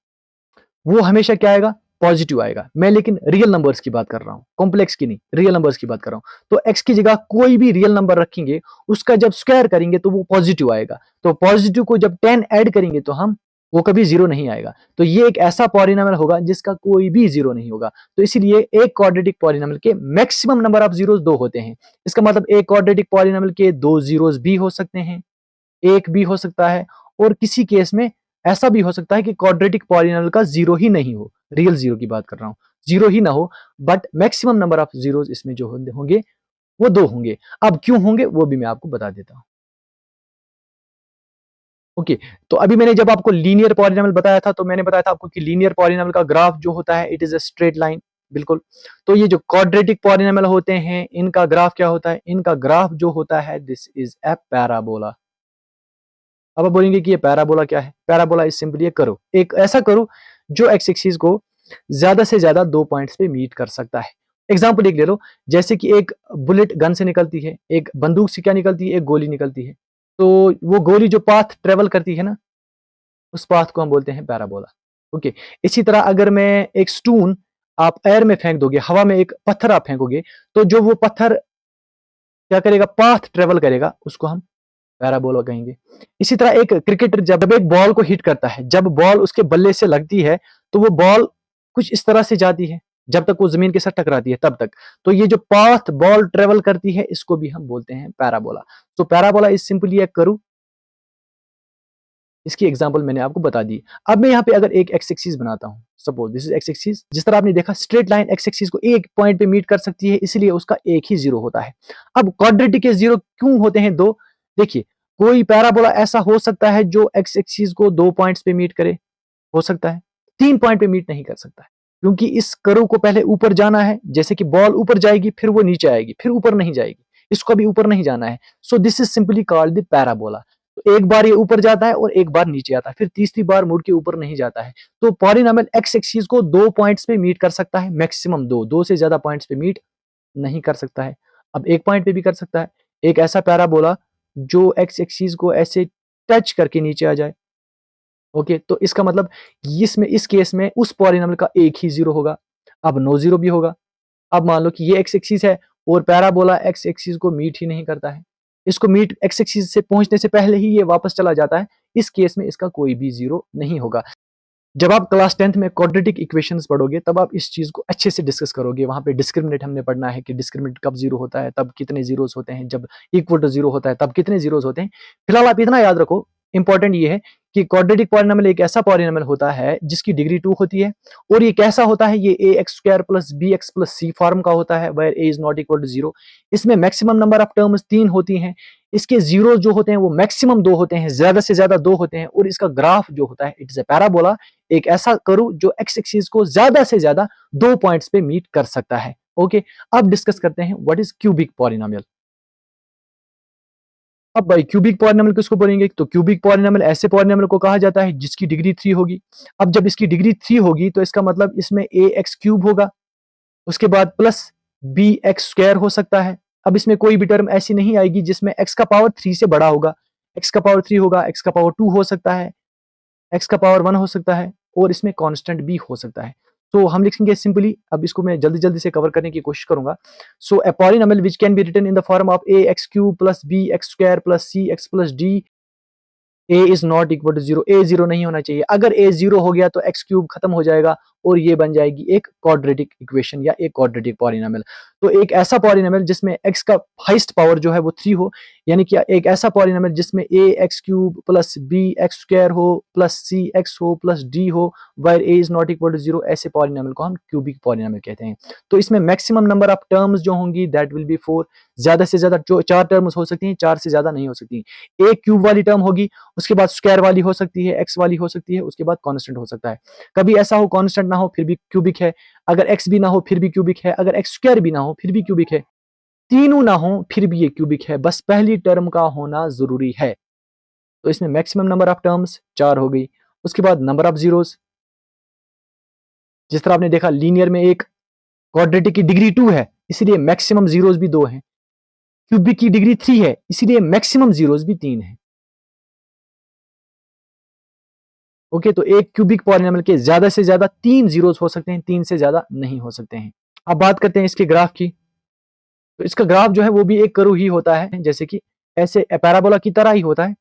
वो हमेशा क्या आएगा? पॉजिटिव आएगा। मैं लेकिन रियल नंबर्स की बात कर रहा हूँ, कॉम्प्लेक्स की नहीं, रियल नंबर्स की बात कर रहा हूँ। तो x की जगह कोई भी रियल नंबर रखेंगे, उसका जब स्क्वायर करेंगे तो वो पॉजिटिव आएगा। तो पॉजिटिव को जब 10 ऐड करेंगे तो हम वो कभी जीरो नहीं आएगा। तो ये एक ऐसा पॉलिनोमियल होगा जिसका कोई भी जीरो नहीं होगा। तो इसीलिए एक क्वाड्रेटिक पॉलिनोमियल के मैक्सिमम नंबर ऑफ जीरोस 2 होते हैं। इसका मतलब एक क्वाड्रेटिक पॉलिनोमियल के 2 जीरोस भी हो सकते हैं, एक भी हो सकता है, और किसी केस में ऐसा भी हो सकता है कि क्वाड्रेटिक पॉलिनोमियल का जीरो ही नहीं हो, रियल जीरो की बात कर रहा हूं, जीरो ही ना हो, but maximum number of zeros इसमें जो होंगे वो 2 होंगे। अब क्यों होंगे वो भी मैं आपको बता देता हूं। ओके, तो अभी मैंने जब आपको लीनियर पॉलिनोमियल बताया था, तो मैंने बताया था आपको कि लीनियर पॉलिनोमियल का ग्राफ जो होता है it is a straight line, बिल्कुल। तो ये जो क्वाड्रेटिक पॉलिनोमियल होते हैं इनका ग्राफ क्या होता है? इनका ग्राफ जो होता है दिस इज ए पैराबोला। अब आप बोलेंगे कि ये पैराबोला क्या है? पैराबोला इज सिंपली करो, एक ऐसा करो जो एक्स एक्सिस को ज्यादा से ज्यादा 2 पॉइंट्स पे मीट कर सकता है। एग्जाम्पल एक ले लो, जैसे कि एक बुलेट गन से निकलती है, एक बंदूक से क्या निकलती है? एक गोली निकलती है। तो वो गोली जो पाथ ट्रेवल करती है ना, उस पाथ को हम बोलते हैं पैराबोला। ओके, इसी तरह अगर मैं एक स्टोन आप एयर में फेंक दोगे, हवा में एक पत्थर आप फेंकोगे, तो जो वो पत्थर क्या करेगा? पाथ ट्रेवल करेगा, उसको हम पैराबोला कहेंगे। इसी तरह एक क्रिकेटर जब एक बॉल को हिट करता है, जब बॉल उसके बल्ले से लगती है, तो वो बॉल कुछ इस तरह से जाती है जब तक वो जमीन के साथ टकराती है तब तक। तो ये जो पाथ बॉल ट्रेवल करती है इसको भी हम बोलते हैं पैराबोला। तो पैराबोला इज सिंपली एक कर्व। इसकी एग्जांपल मैंने आपको बता दी। अब मैं यहाँ पे अगर एक एक्स एक्सिस बनाता हूँ, suppose this is x axis, जिस तरह आपने देखा स्ट्रेट लाइन एक्स एक्सिस को एक पॉइंट पे मीट कर सकती है, इसलिए उसका एक ही जीरो होता है। अब क्वाड्रेटिक के जीरो क्यों होते हैं 2? देखिए, कोई पैराबोला ऐसा हो सकता है जो एक्स एक्सिस को 2 पॉइंट्स पे मीट करे, हो सकता है। 3 पॉइंट पे मीट नहीं कर सकता है, क्योंकि इस कर्व को पहले ऊपर जाना है, जैसे कि बॉल ऊपर जाएगी फिर वो नीचे आएगी फिर ऊपर नहीं जाएगी, इसको भी ऊपर नहीं जाना है। So this is simply called the parabola. तो एक बार ये ऊपर जाता है और एक बार नीचे आता है, फिर तीसरी बार मुड़ के ऊपर नहीं जाता है। तो पॉलिनॉमियल एक्स एक्सिस को 2 पॉइंट्स पे मीट कर सकता है, मैक्सिमम 2 से ज्यादा पॉइंट्स पे मीट नहीं कर सकता है। अब एक पॉइंट पे भी कर सकता है, एक ऐसा पैराबोला जो एक्स एक्सिस को ऐसे टच करके नीचे आ जाए। ओके, तो इसका मतलब इस केस में उस पॉलिनॉमियल का एक ही जीरो होगा। अब नो जीरो भी होगा। अब मान लो कि ये एक्स एक्सिस है और पैराबोला एक्स एक्सिस को मीट ही नहीं करता है, इसको मीट एक्स एक्सिस से पहुंचने से पहले ही ये वापस चला जाता है। इस केस में इसका कोई भी जीरो नहीं होगा। जब आप क्लास 10th में क्वाड्रेटिक इक्वेशंस पढ़ोगे तब आप इस चीज को अच्छे से डिस्कस करोगे। वहां पे डिस्क्रिमिनेट हमने पढ़ना है कि डिस्क्रिमिनेट कब जीरो होता है, तब कितने जीरोस होते हैं, जब इक्वल टू जीरो होता है तब कितने जीरोस होते हैं। फिलहाल आप इतना याद रखो, इंपॉर्टेंट ये है कि क्वाड्रेटिक पॉलिनॉमियल एक ऐसा पॉलिनॉमियल होता है जिसकी डिग्री 2 होती है, और ये कैसा होता है, ये a x square plus b x plus c form का होता है, where a is not equal to zero. इसमें मैक्सिमम नंबर ऑफ टर्म्स 3 होती हैं, इसके जीरो जो होते हैं वो मैक्सिमम 2 होते हैं, ज्यादा से ज्यादा 2 होते हैं, और इसका ग्राफ जो होता है इट इज ए पैराबोला, एक ऐसा कर्व जो एक्स एक्सिस को ज्यादा से ज्यादा 2 पॉइंट्स पे मीट कर सकता है। ओके, अब डिस्कस करते हैं व्हाट इज क्यूबिक पॉलिनॉमियल। अब भाई क्यूबिक पॉलिनॉमियल किसको बोलेंगे, तो क्यूबिक पॉलिनॉमियल ऐसे पॉलिनॉमियल को कहा जाता है जिसकी डिग्री 3 होगी। अब जब इसकी डिग्री 3 होगी तो इसका मतलब इसमें ए एक्स क्यूब होगा, उसके बाद प्लस बी एक्स स्क्वायर हो सकता है। अब इसमें कोई भी टर्म ऐसी नहीं आएगी जिसमें एक्स का पावर 3 से बड़ा होगा। एक्स का पावर 3 होगा, एक्स का पावर 2 हो सकता है, एक्स का पावर 1 हो सकता है, और इसमें कांस्टेंट भी हो सकता है। तो हम लिखेंगे सिंपली, अब इसको मैं जल्दी जल्दी से कवर करने की कोशिश करूंगा। So a polynomial which can be written in the form of a x cube plus b x square plus c x plus d, a is not equal to zero. A zero नहीं होना चाहिए। अगर ए जीरो हो गया तो एक्स क्यूब खत्म हो जाएगा और ये बन जाएगी एक क्वाड्रेटिक इक्वेशन या एक क्वाड्रेटिक पॉलिनॉमियल। तो एक ऐसा पॉलिनॉमियल जिसमें एक्स का हाईएस्ट पावर जो है वो 3 हो, यानी कि एक ऐसा पॉलिनॉमियल जिसमें a x cube plus b x square हो प्लस सी एक्स हो प्लस डी हो, where a is not equal to zero, ऐसे पॉलिनॉमियल को हम क्यूबिक पॉलिनॉमियल कहते हैं। तो इसमें मैक्सिमम नंबर ऑफ टर्म्स जो होंगी दैट विल बी 4, ज्यादा से ज्यादा 4 टर्म्स हो सकती हैं, 4 से ज्यादा नहीं हो सकती। एक क्यूब वाली टर्म होगी, उसके बाद स्क्वायर वाली हो सकती है, एक्स वाली हो सकती है, उसके बाद कांस्टेंट हो सकता है। कभी ऐसा हो कांस्टेंट ना हो फिर भी क्यूबिक है, अगर एक्स भी ना हो फिर भी क्यूबिक है, अगर एक्स स्क्वायर भी ना हो फिर भी क्यूबिक है, तीनों ना हो फिर भी ये क्यूबिक है, बस पहली टर्म का होना जरूरी है। तो इसमें मैक्सिमम नंबर ऑफ टर्म्स 4 हो गई। उसके बाद नंबर ऑफ जीरोस, जिस तरह आपने देखा लीनियर में एक क्वाड्रेटिक की डिग्री 2 है इसीलिए मैक्सिमम जीरोस भी 2 हैं, क्यूबिक की डिग्री 3 है इसीलिए मैक्सिमम जीरोस भी 3 है। ओके, तो एक क्यूबिक पॉलिनॉमियल के ज्यादा से ज्यादा 3 जीरोस हो सकते हैं, 3 से ज्यादा नहीं हो सकते हैं। अब बात करते हैं इसके ग्राफ की। तो इसका ग्राफ जो है वो भी एक कर्व ही होता है, जैसे कि ऐसे पैराबोला की तरह ही होता है।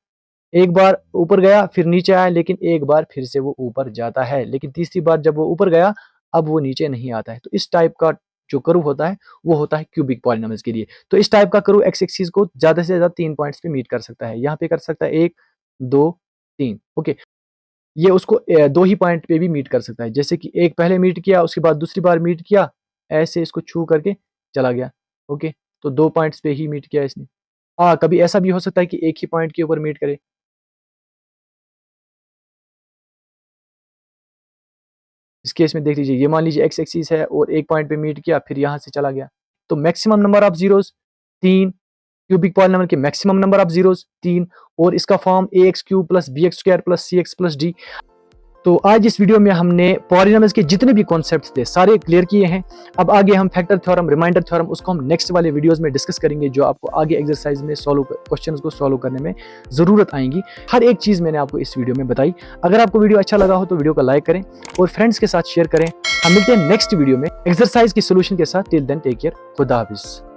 एक बार ऊपर गया फिर नीचे आया, लेकिन एक बार फिर से वो ऊपर जाता है, लेकिन तीसरी बार जब वो ऊपर गया अब वो नीचे नहीं आता है। तो इस टाइप का जो कर्व होता है वो होता है क्यूबिक पॉलिनॉमियल्स के लिए। तो इस टाइप का कर्व एक्स एक्सिस को ज्यादा से ज्यादा 3 पॉइंट्स पे मीट कर सकता है। यहाँ पे कर सकता है 1 2 3। ओके, ये उसको 2 ही पॉइंट पे भी मीट कर सकता है, जैसे कि एक पहले मीट किया उसके बाद दूसरी बार मीट किया, ऐसे इसको छू करके चला गया। ओके, तो 2 पॉइंट्स पे ही मीट किया इसने। हाँ, कभी ऐसा भी हो सकता है कि एक ही पॉइंट के ऊपर मीट करे। इस केस में देख लीजिए, ये मान लीजिए एक्स एक्सिस है और एक पॉइंट पे मीट किया फिर यहाँ से चला गया। तो maximum number of zeros 3, cubic polynomial के मैक्सिमम नंबर ऑफ जीरोस 3, और इसका form a x cube plus b x square plus c x plus d. तो आज इस वीडियो में हमने पॉलिनॉमियल्स के जितने भी कॉन्सेप्ट्स थे सारे क्लियर किए हैं। अब आगे हम फैक्टर थ्योरम, रिमाइंडर थ्योरम, उसको हम नेक्स्ट वाले वीडियोस में डिस्कस करेंगे, जो आपको आगे एक्सरसाइज में क्वेश्चंस को सॉल्व करने में जरूरत आएंगी। हर एक चीज मैंने आपको इस वीडियो में बताई। अगर आपको वीडियो अच्छा लगा हो तो वीडियो को लाइक करें और फ्रेंड्स के साथ शेयर करें। हम मिलते हैं नेक्स्ट वीडियो में एक्सरसाइज की सोल्यूशन के साथ। टिल देन टेक केयर, खुदा हाफिज।